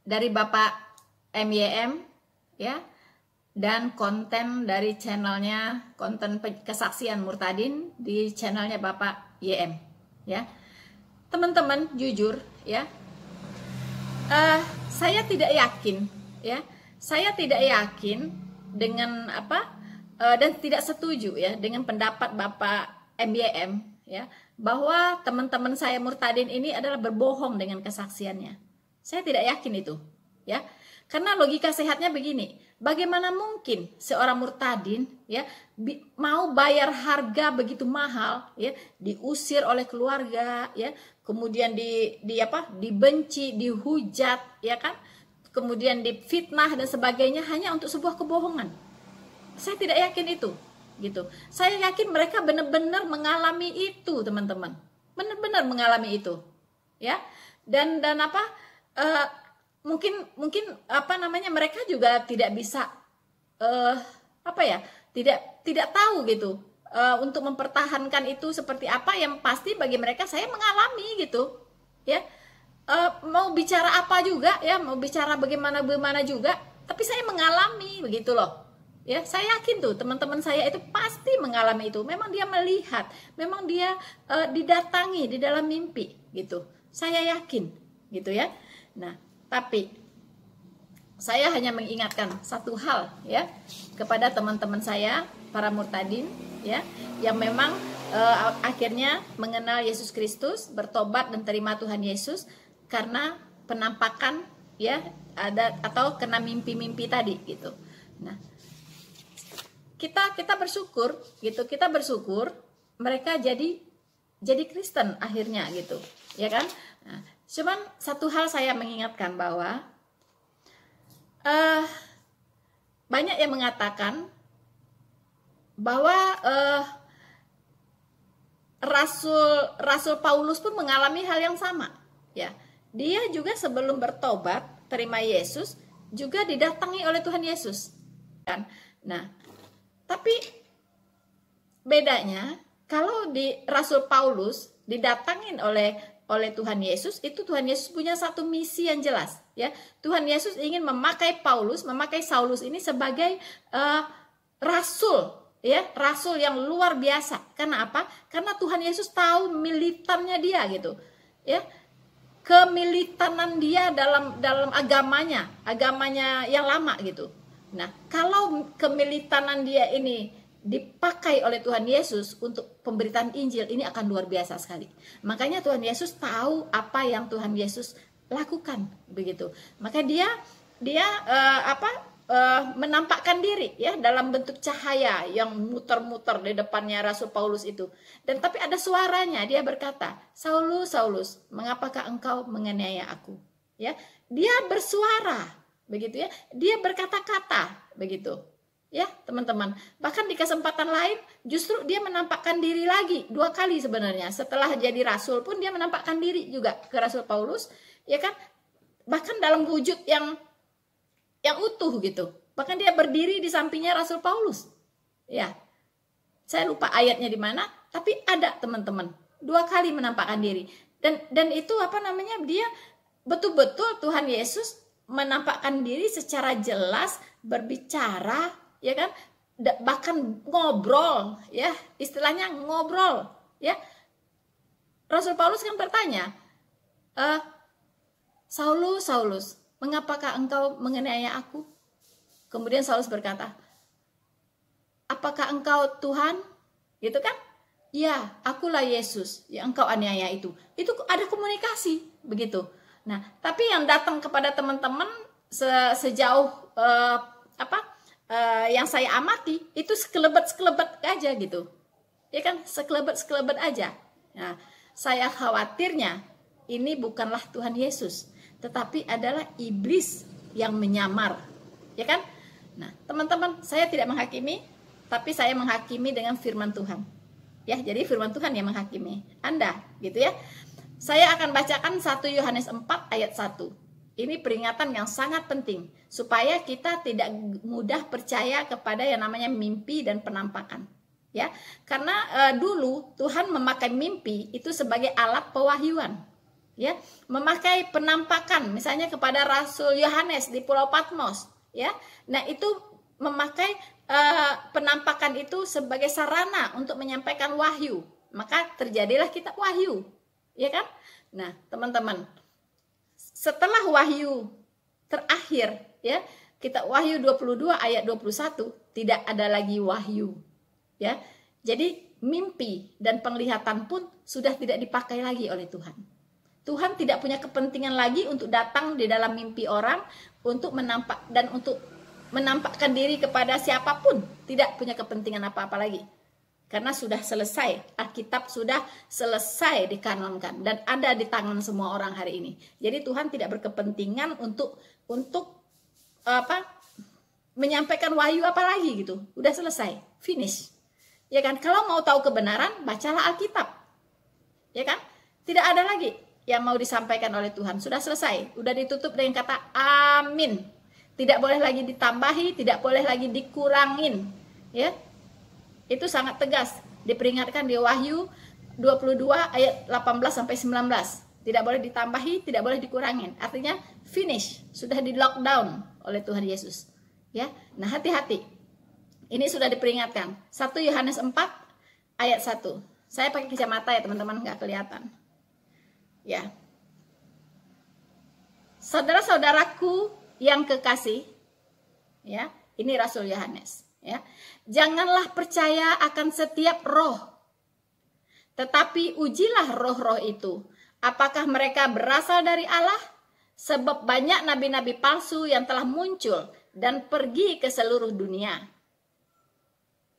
dari Bapak MYM, ya, dan konten dari channelnya, konten kesaksian murtadin di channelnya Bapak YM, ya. Teman-teman, jujur, ya, saya tidak yakin, ya, saya tidak yakin dengan dan tidak setuju, ya, dengan pendapat Bapak MYM, ya, bahwa teman-teman saya murtadin ini adalah berbohong dengan kesaksiannya. Saya tidak yakin itu, ya. Karena logika sehatnya begini, bagaimana mungkin seorang murtadin, ya, mau bayar harga begitu mahal, ya, diusir oleh keluarga, ya, kemudian dibenci, dihujat, ya kan, kemudian difitnah dan sebagainya hanya untuk sebuah kebohongan. Saya tidak yakin itu, gitu. Saya yakin mereka benar-benar mengalami itu, teman-teman, benar-benar mengalami itu, ya. Dan apa, mungkin apa namanya, mereka juga tidak bisa apa ya, tidak tahu gitu untuk mempertahankan itu seperti apa. Yang pasti bagi mereka, saya mengalami gitu ya. Mau bicara apa juga ya, mau bicara bagaimana juga, tapi saya mengalami begitu loh ya. Saya yakin tuh teman-teman saya itu pasti mengalami itu. Memang dia melihat, memang dia didatangi di dalam mimpi gitu, saya yakin gitu ya. Nah, tapi saya hanya mengingatkan satu hal ya kepada teman-teman saya, para murtadin ya, yang memang akhirnya mengenal Yesus Kristus, bertobat dan terima Tuhan Yesus karena penampakan ya, ada atau kena mimpi-mimpi tadi gitu. Nah, kita bersyukur gitu, kita bersyukur mereka jadi Kristen akhirnya gitu ya kan. Nah, cuman satu hal saya mengingatkan bahwa banyak yang mengatakan bahwa Rasul Paulus pun mengalami hal yang sama ya. Dia juga sebelum bertobat terima Yesus juga didatangi oleh Tuhan Yesus kan. Nah, tapi bedanya kalau di Rasul Paulus didatangin oleh Tuhan Yesus, itu Tuhan Yesus punya satu misi yang jelas ya. Tuhan Yesus ingin memakai Saulus ini sebagai rasul ya, rasul yang luar biasa. Karena apa? Karena Tuhan Yesus tahu militannya dia gitu ya, kemilitanan dia dalam agamanya yang lama gitu. Nah, kalau kemilitanan dia ini dipakai oleh Tuhan Yesus untuk pemberitaan Injil, ini akan luar biasa sekali. Makanya Tuhan Yesus tahu apa yang Tuhan Yesus lakukan begitu. Maka dia menampakkan diri ya dalam bentuk cahaya yang muter-muter di depannya Rasul Paulus itu. Dan tapi ada suaranya, dia berkata, "Saulus, Saulus, mengapakah engkau menganiaya aku?" Ya, dia bersuara begitu ya. Dia berkata-kata begitu. Ya, teman-teman. Bahkan di kesempatan lain justru dia menampakkan diri lagi 2 kali sebenarnya. Setelah jadi rasul pun dia menampakkan diri juga ke Rasul Paulus, ya kan? Bahkan dalam wujud yang utuh gitu. Bahkan dia berdiri di sampingnya Rasul Paulus. Ya. Saya lupa ayatnya di mana, tapi ada teman-teman. 2 kali menampakkan diri. Dan itu apa namanya? Dia betul-betul Tuhan Yesus menampakkan diri secara jelas, berbicara, ya kan? Bahkan ngobrol, ya. Istilahnya ngobrol, ya. Rasul Paulus kan bertanya, "Saulus, Saulus, mengapakah engkau menganiaya aku?" Kemudian Saulus berkata, "Apakah engkau Tuhan?" Gitu kan? "Ya, akulah Yesus yang engkau aniaya itu." Itu ada komunikasi begitu. Nah, tapi yang datang kepada teman-teman sejauh yang saya amati itu sekelebet aja gitu. Ya kan, sekelebet aja. Nah, saya khawatirnya ini bukanlah Tuhan Yesus, tetapi adalah iblis yang menyamar. Ya kan? Nah, teman-teman, saya tidak menghakimi, tapi saya menghakimi dengan firman Tuhan. Ya, jadi firman Tuhan yang menghakimi Anda, gitu ya. Saya akan bacakan 1 Yohanes 4 ayat 1. Ini peringatan yang sangat penting supaya kita tidak mudah percaya kepada yang namanya mimpi dan penampakan. Ya, karena dulu Tuhan memakai mimpi itu sebagai alat pewahyuan. Ya, memakai penampakan misalnya kepada Rasul Yohanes di Pulau Patmos, ya. Nah, itu memakai penampakan itu sebagai sarana untuk menyampaikan wahyu. Maka terjadilah kitab Wahyu. Ya kan? Nah, teman-teman, setelah wahyu terakhir, ya, kitab Wahyu 22 ayat 21, tidak ada lagi wahyu. Ya. Jadi mimpi dan penglihatan pun sudah tidak dipakai lagi oleh Tuhan. Tuhan tidak punya kepentingan lagi untuk datang di dalam mimpi orang untuk menampakkan diri kepada siapapun. Tidak punya kepentingan apa-apa lagi. Karena sudah selesai, Alkitab sudah selesai dikanonkan dan ada di tangan semua orang hari ini. Jadi Tuhan tidak berkepentingan untuk menyampaikan wahyu apa lagi gitu. Udah selesai, finish. Ya kan? Kalau mau tahu kebenaran, bacalah Alkitab. Ya kan? Tidak ada lagi yang mau disampaikan oleh Tuhan. Sudah selesai, udah ditutup dengan kata amin. Tidak boleh lagi ditambahi, tidak boleh lagi dikurangin. Ya, itu sangat tegas diperingatkan di Wahyu 22 ayat 18 sampai 19. Tidak boleh ditambahi, tidak boleh dikurangin. Artinya finish, sudah di lockdown oleh Tuhan Yesus. Ya, nah hati-hati. Ini sudah diperingatkan. 1 Yohanes 4 ayat 1. Saya pakai kacamata ya teman-teman, nggak kelihatan. Ya, saudara-saudaraku yang kekasih, ya, ini Rasul Yohanes. Ya, janganlah percaya akan setiap roh, tetapi ujilah roh-roh itu, apakah mereka berasal dari Allah? Sebab banyak nabi-nabi palsu yang telah muncul dan pergi ke seluruh dunia.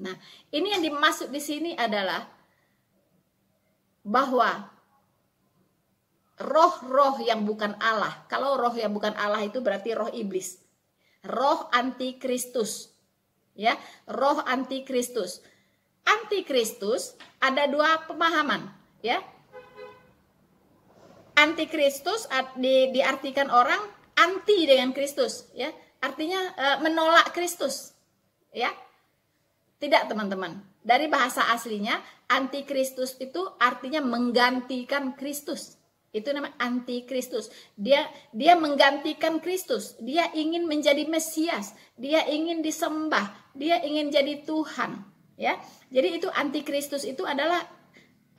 Nah, ini yang dimaksud di sini adalah bahwa roh-roh yang bukan Allah. Kalau roh yang bukan Allah itu berarti roh iblis, roh antikristus. Ya, roh antikristus. Antikristus ada dua pemahaman, ya. Antikristus diartikan orang anti dengan Kristus, ya. Artinya menolak Kristus, ya. Tidak, teman-teman. Dari bahasa aslinya, antikristus itu artinya menggantikan Kristus. Itu namanya antikristus. Dia menggantikan Kristus. Dia ingin menjadi Mesias. Dia ingin disembah. Dia ingin jadi Tuhan. Ya, jadi itu antikristus itu adalah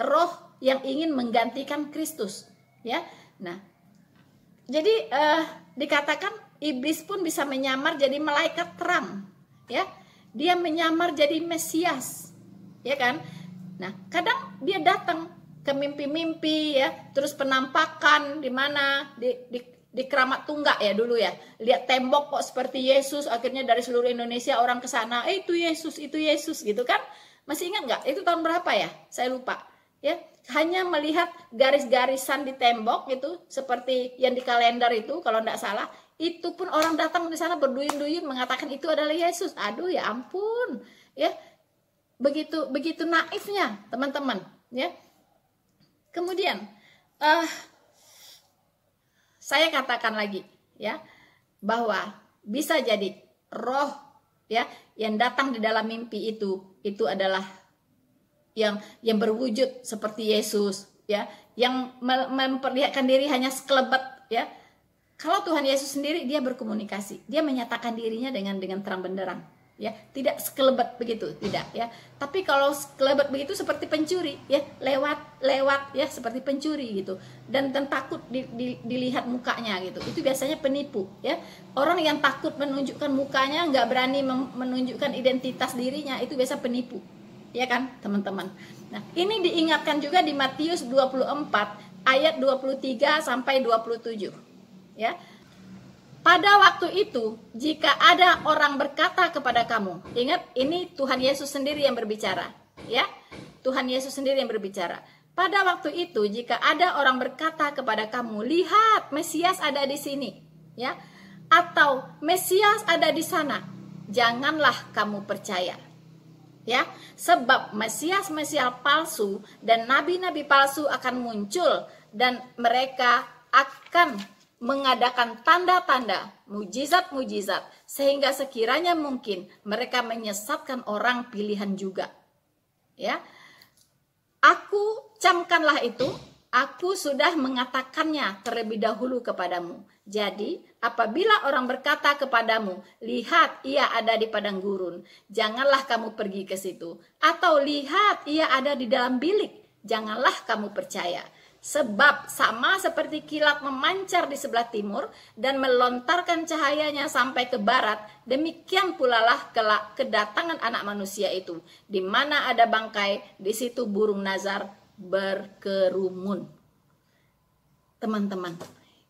roh yang ingin menggantikan Kristus. Ya, nah, jadi dikatakan iblis pun bisa menyamar jadi malaikat terang. Ya, dia menyamar jadi Mesias. Ya kan? Nah, kadang dia datang ke mimpi-mimpi, ya, terus penampakan di mana di Keramat Tunggak ya dulu ya, lihat tembok kok seperti Yesus, akhirnya dari seluruh Indonesia orang ke sana, itu Yesus gitu kan. Masih ingat nggak? Itu tahun berapa ya? Saya lupa. Ya, hanya melihat garis-garisan di tembok itu seperti yang di kalender itu kalau tidak salah, itu pun orang datang di sana berduyun-duyun mengatakan itu adalah Yesus. Aduh ya ampun, ya, begitu naifnya teman-teman, ya. Kemudian saya katakan lagi, ya, bahwa bisa jadi roh, ya, yang datang di dalam mimpi itu adalah yang berwujud seperti Yesus, ya, yang memperlihatkan diri hanya sekelebat, ya. Kalau Tuhan Yesus sendiri dia berkomunikasi, dia menyatakan dirinya dengan terang benderang, ya, tidak sekelebat begitu, tidak, ya. Tapi kalau sekelebat begitu seperti pencuri, ya, lewat ya, seperti pencuri gitu, dan takut dilihat mukanya gitu. Itu biasanya penipu, ya. Orang yang takut menunjukkan mukanya, nggak berani menunjukkan identitas dirinya, itu biasa penipu, ya kan teman-teman. Nah, ini diingatkan juga di Matius 24 ayat 23 sampai 27, ya. Pada waktu itu, jika ada orang berkata kepada kamu, ingat ini Tuhan Yesus sendiri yang berbicara, ya. Tuhan Yesus sendiri yang berbicara. Pada waktu itu, jika ada orang berkata kepada kamu, lihat Mesias ada di sini, ya, atau Mesias ada di sana, janganlah kamu percaya. Ya, sebab Mesias palsu dan nabi-nabi palsu akan muncul dan mereka akan mengadakan tanda-tanda, mujizat-mujizat, sehingga sekiranya mungkin mereka menyesatkan orang pilihan juga. Ya, aku camkanlah itu, aku sudah mengatakannya terlebih dahulu kepadamu. Jadi, apabila orang berkata kepadamu, lihat ia ada di padang gurun, janganlah kamu pergi ke situ. Atau lihat ia ada di dalam bilik, janganlah kamu percaya. Sebab sama seperti kilat memancar di sebelah timur dan melontarkan cahayanya sampai ke barat, demikian pula lah kedatangan anak manusia itu. Di mana ada bangkai, di situ burung nazar berkerumun. Teman-teman,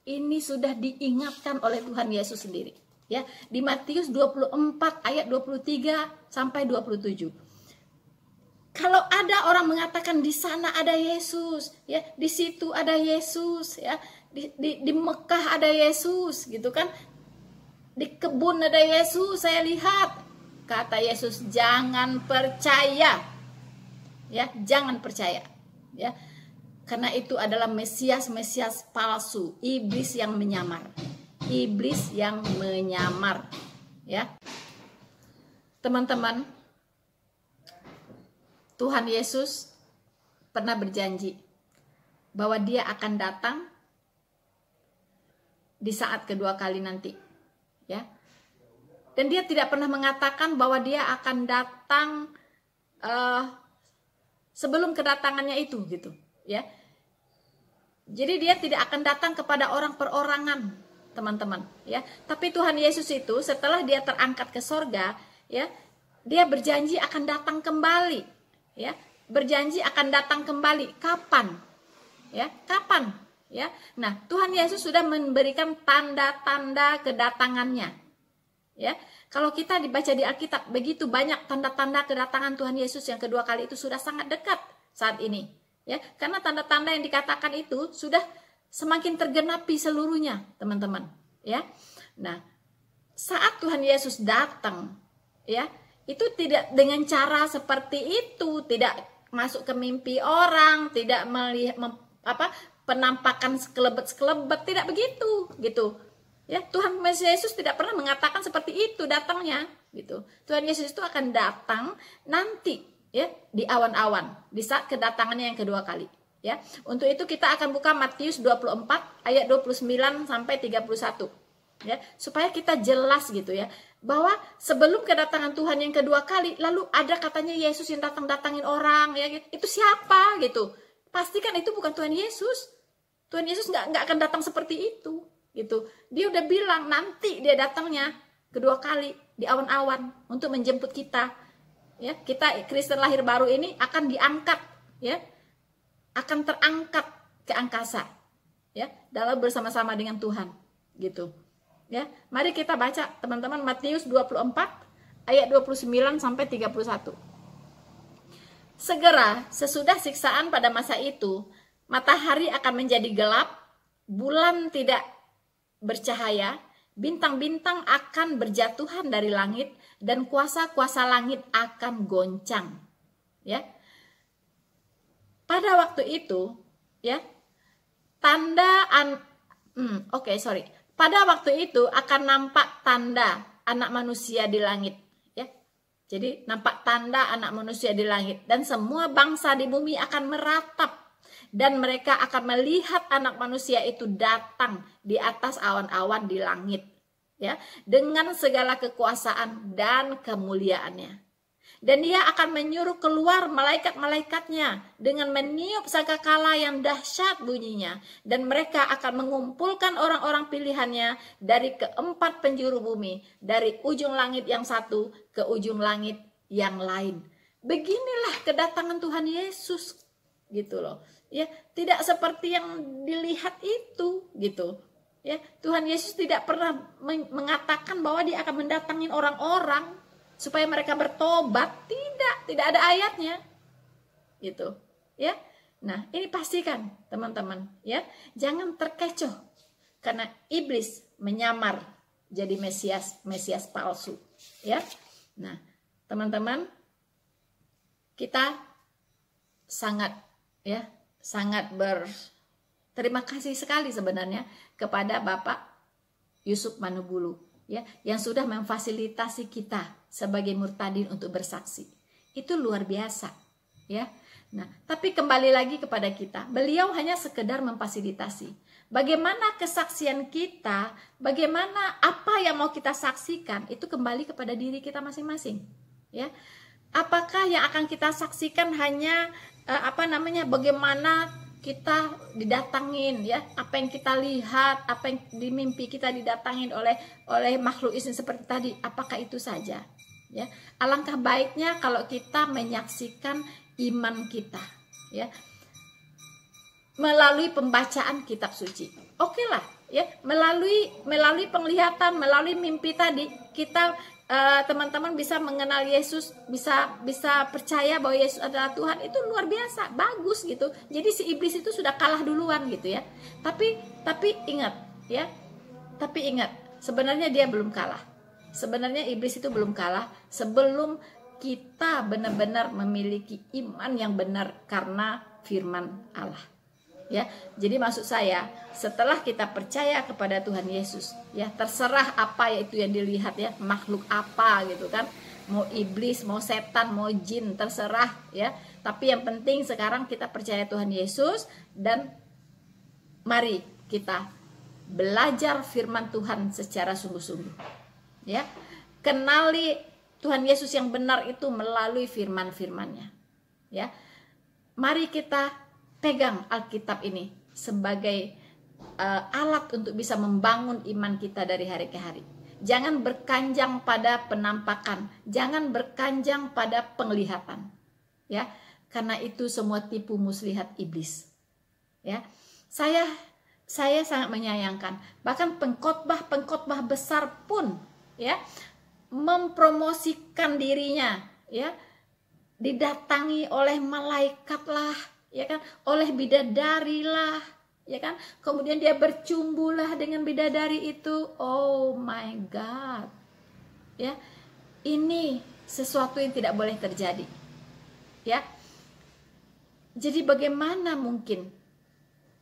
ini sudah diingatkan oleh Tuhan Yesus sendiri. Ya, di Matius 24 ayat 23 sampai 27. Kalau ada orang mengatakan di sana ada Yesus, ya, di situ ada Yesus, ya, di Mekah ada Yesus, gitu kan, di kebun ada Yesus, saya lihat, kata Yesus, jangan percaya, ya, jangan percaya, ya. Karena itu adalah Mesias palsu, iblis yang menyamar. Iblis yang menyamar, ya. Teman-teman, Tuhan Yesus pernah berjanji bahwa Dia akan datang di saat kedua kali nanti, ya. Dan Dia tidak pernah mengatakan bahwa Dia akan datang sebelum kedatangannya itu, gitu, ya. Jadi Dia tidak akan datang kepada orang perorangan, teman-teman, ya. Tapi Tuhan Yesus itu setelah Dia terangkat ke sorga, ya, Dia berjanji akan datang kembali, ya. Berjanji akan datang kembali. Kapan? Ya, kapan? Ya. Nah, Tuhan Yesus sudah memberikan tanda-tanda kedatangannya. Ya. Kalau kita dibaca di Alkitab, begitu banyak tanda-tanda kedatangan Tuhan Yesus yang kedua kali itu sudah sangat dekat saat ini. Ya, karena tanda-tanda yang dikatakan itu sudah semakin tergenapi seluruhnya, teman-teman. Ya. Nah, saat Tuhan Yesus datang, ya, itu tidak dengan cara seperti itu, tidak masuk ke mimpi orang, tidak melihat penampakan sekelebet-sekelebet, tidak begitu, gitu. Ya, Tuhan Yesus tidak pernah mengatakan seperti itu datangnya, gitu. Tuhan Yesus itu akan datang nanti, ya, di awan-awan, di saat kedatangannya yang kedua kali, ya. Untuk itu kita akan buka Matius 24 ayat 29 sampai 31. Ya, supaya kita jelas gitu ya, bahwa sebelum kedatangan Tuhan yang kedua kali, lalu ada katanya Yesus yang datangin orang, ya, itu siapa gitu? Pastikan itu bukan Tuhan Yesus. Tuhan Yesus nggak akan datang seperti itu, gitu. Dia udah bilang nanti Dia datangnya kedua kali di awan-awan untuk menjemput kita, ya. Kita Kristen lahir baru ini akan diangkat, ya, akan terangkat ke angkasa, ya, dalam bersama-sama dengan Tuhan, gitu. Ya, mari kita baca teman-teman Matius 24 ayat 29 sampai 31. Segera sesudah siksaan pada masa itu, matahari akan menjadi gelap, bulan tidak bercahaya, bintang-bintang akan berjatuhan dari langit, dan kuasa-kuasa langit akan goncang. Ya. Pada waktu itu, ya, pada waktu itu akan nampak tanda anak manusia di langit, ya. Jadi nampak tanda anak manusia di langit, dan semua bangsa di bumi akan meratap, dan mereka akan melihat anak manusia itu datang di atas awan-awan di langit, ya, dengan segala kekuasaan dan kemuliaannya. Dan Dia akan menyuruh keluar malaikat-malaikatnya dengan meniup sangkakala yang dahsyat bunyinya, dan mereka akan mengumpulkan orang-orang pilihannya dari keempat penjuru bumi, dari ujung langit yang satu ke ujung langit yang lain. Beginilah kedatangan Tuhan Yesus, gitu loh, ya. Tidak seperti yang dilihat itu, gitu, ya. Tuhan Yesus tidak pernah mengatakan bahwa Dia akan mendatangin orang-orang supaya mereka bertobat. Tidak ada ayatnya, gitu, ya. Nah, ini pastikan teman-teman, ya, jangan terkecoh karena iblis menyamar jadi Mesias palsu, ya. Nah, teman-teman, kita sangat berterima kasih sekali sebenarnya kepada Bapak Yusuf Manubulu, ya, yang sudah memfasilitasi kita sebagai murtadin untuk bersaksi. Itu luar biasa, ya. Nah, tapi kembali lagi kepada kita, beliau hanya sekedar memfasilitasi. Bagaimana kesaksian kita, bagaimana apa yang mau kita saksikan, itu kembali kepada diri kita masing-masing, ya. Apakah yang akan kita saksikan hanya bagaimana kita didatangin, ya, apa yang kita lihat, apa yang di mimpi kita didatangin oleh makhluk istin seperti tadi, apakah itu saja, ya? Alangkah baiknya kalau kita menyaksikan iman kita, ya, melalui pembacaan kitab suci. Oke lah, ya, melalui penglihatan, melalui mimpi tadi, kita teman-teman bisa mengenal Yesus, bisa percaya bahwa Yesus adalah Tuhan. Itu luar biasa, bagus gitu. Jadi si iblis itu sudah kalah duluan gitu ya. Tapi ingat, ya. Tapi ingat, sebenarnya dia belum kalah. Sebenarnya iblis itu belum kalah sebelum kita benar-benar memiliki iman yang benar karena firman Allah. Ya, jadi maksud saya, setelah kita percaya kepada Tuhan Yesus, ya terserah apa itu yang dilihat ya, makhluk apa gitu kan, mau iblis, mau setan, mau jin, terserah ya. Tapi yang penting sekarang kita percaya Tuhan Yesus, dan mari kita belajar firman Tuhan secara sungguh-sungguh. Ya, kenali Tuhan Yesus yang benar itu melalui firman-firmannya. Ya, mari kita pegang Alkitab ini sebagai alat untuk bisa membangun iman kita dari hari ke hari. Jangan berkanjang pada penampakan, jangan berkanjang pada penglihatan, ya, karena itu semua tipu muslihat iblis. Ya, saya sangat menyayangkan, bahkan pengkhotbah besar pun, ya, mempromosikan dirinya, ya, didatangi oleh malaikat lah, ya kan, oleh bidadari lah, ya kan, kemudian dia bercumbulah dengan bidadari itu. Oh my God, ya, ini sesuatu yang tidak boleh terjadi, ya. Jadi bagaimana mungkin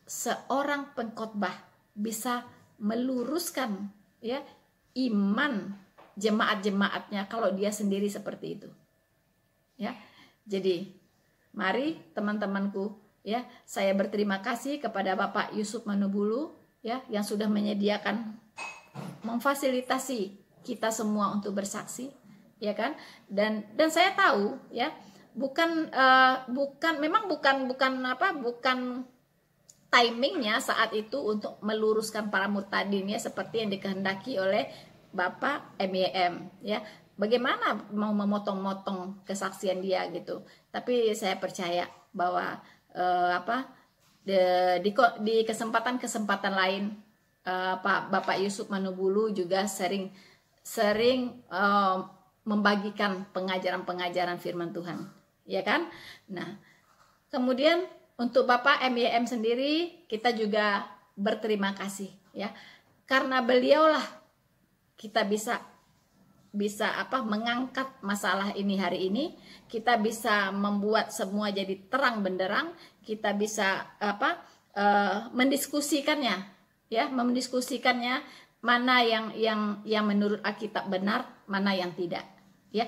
seorang pengkhotbah bisa meluruskan, ya, iman jemaat-jemaatnya kalau dia sendiri seperti itu, ya. Jadi mari teman-temanku, ya, saya berterima kasih kepada Bapak Yusuf Manubulu, ya, yang sudah menyediakan, memfasilitasi kita semua untuk bersaksi, ya kan, dan saya tahu, ya, bukan timingnya saat itu untuk meluruskan para murtadin, ya, seperti yang dikehendaki oleh Bapak MYM, ya. Bagaimana mau memotong-motong kesaksian dia gitu. Tapi saya percaya bahwa di kesempatan-kesempatan lain Pak Bapak Yusuf Manubulu juga sering membagikan pengajaran-pengajaran firman Tuhan, ya kan. Nah, kemudian untuk Bapak MYM sendiri kita juga berterima kasih, ya, karena beliaulah kita bisa mengangkat masalah ini hari ini, kita bisa membuat semua jadi terang benderang, kita bisa mendiskusikannya, ya, mana yang menurut Alkitab benar, mana yang tidak, ya.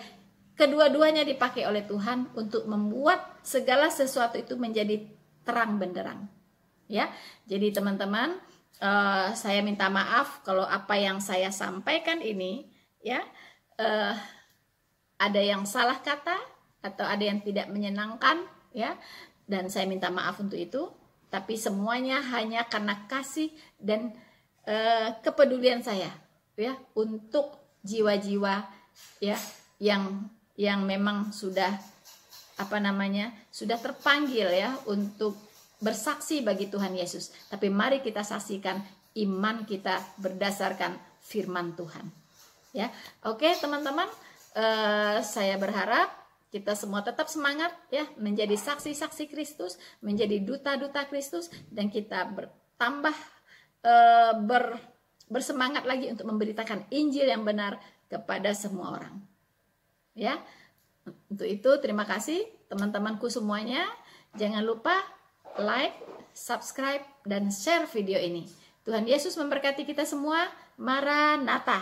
Kedua-duanya dipakai oleh Tuhan untuk membuat segala sesuatu itu menjadi terang benderang, ya. Jadi teman-teman, saya minta maaf kalau apa yang saya sampaikan ini, ya, ada yang salah kata atau ada yang tidak menyenangkan, ya, dan saya minta maaf untuk itu. Tapi semuanya hanya karena kasih dan kepedulian saya, ya, untuk jiwa-jiwa, ya, yang memang sudah sudah terpanggil, ya, untuk bersaksi bagi Tuhan Yesus. Tapi mari kita saksikan iman kita berdasarkan firman Tuhan. Ya, oke teman-teman, saya berharap kita semua tetap semangat, ya, menjadi saksi-saksi Kristus, menjadi duta-duta Kristus, dan kita bertambah bersemangat lagi untuk memberitakan Injil yang benar kepada semua orang. Ya, untuk itu terima kasih teman-temanku semuanya. Jangan lupa like, subscribe, dan share video ini. Tuhan Yesus memberkati kita semua. Maranatha.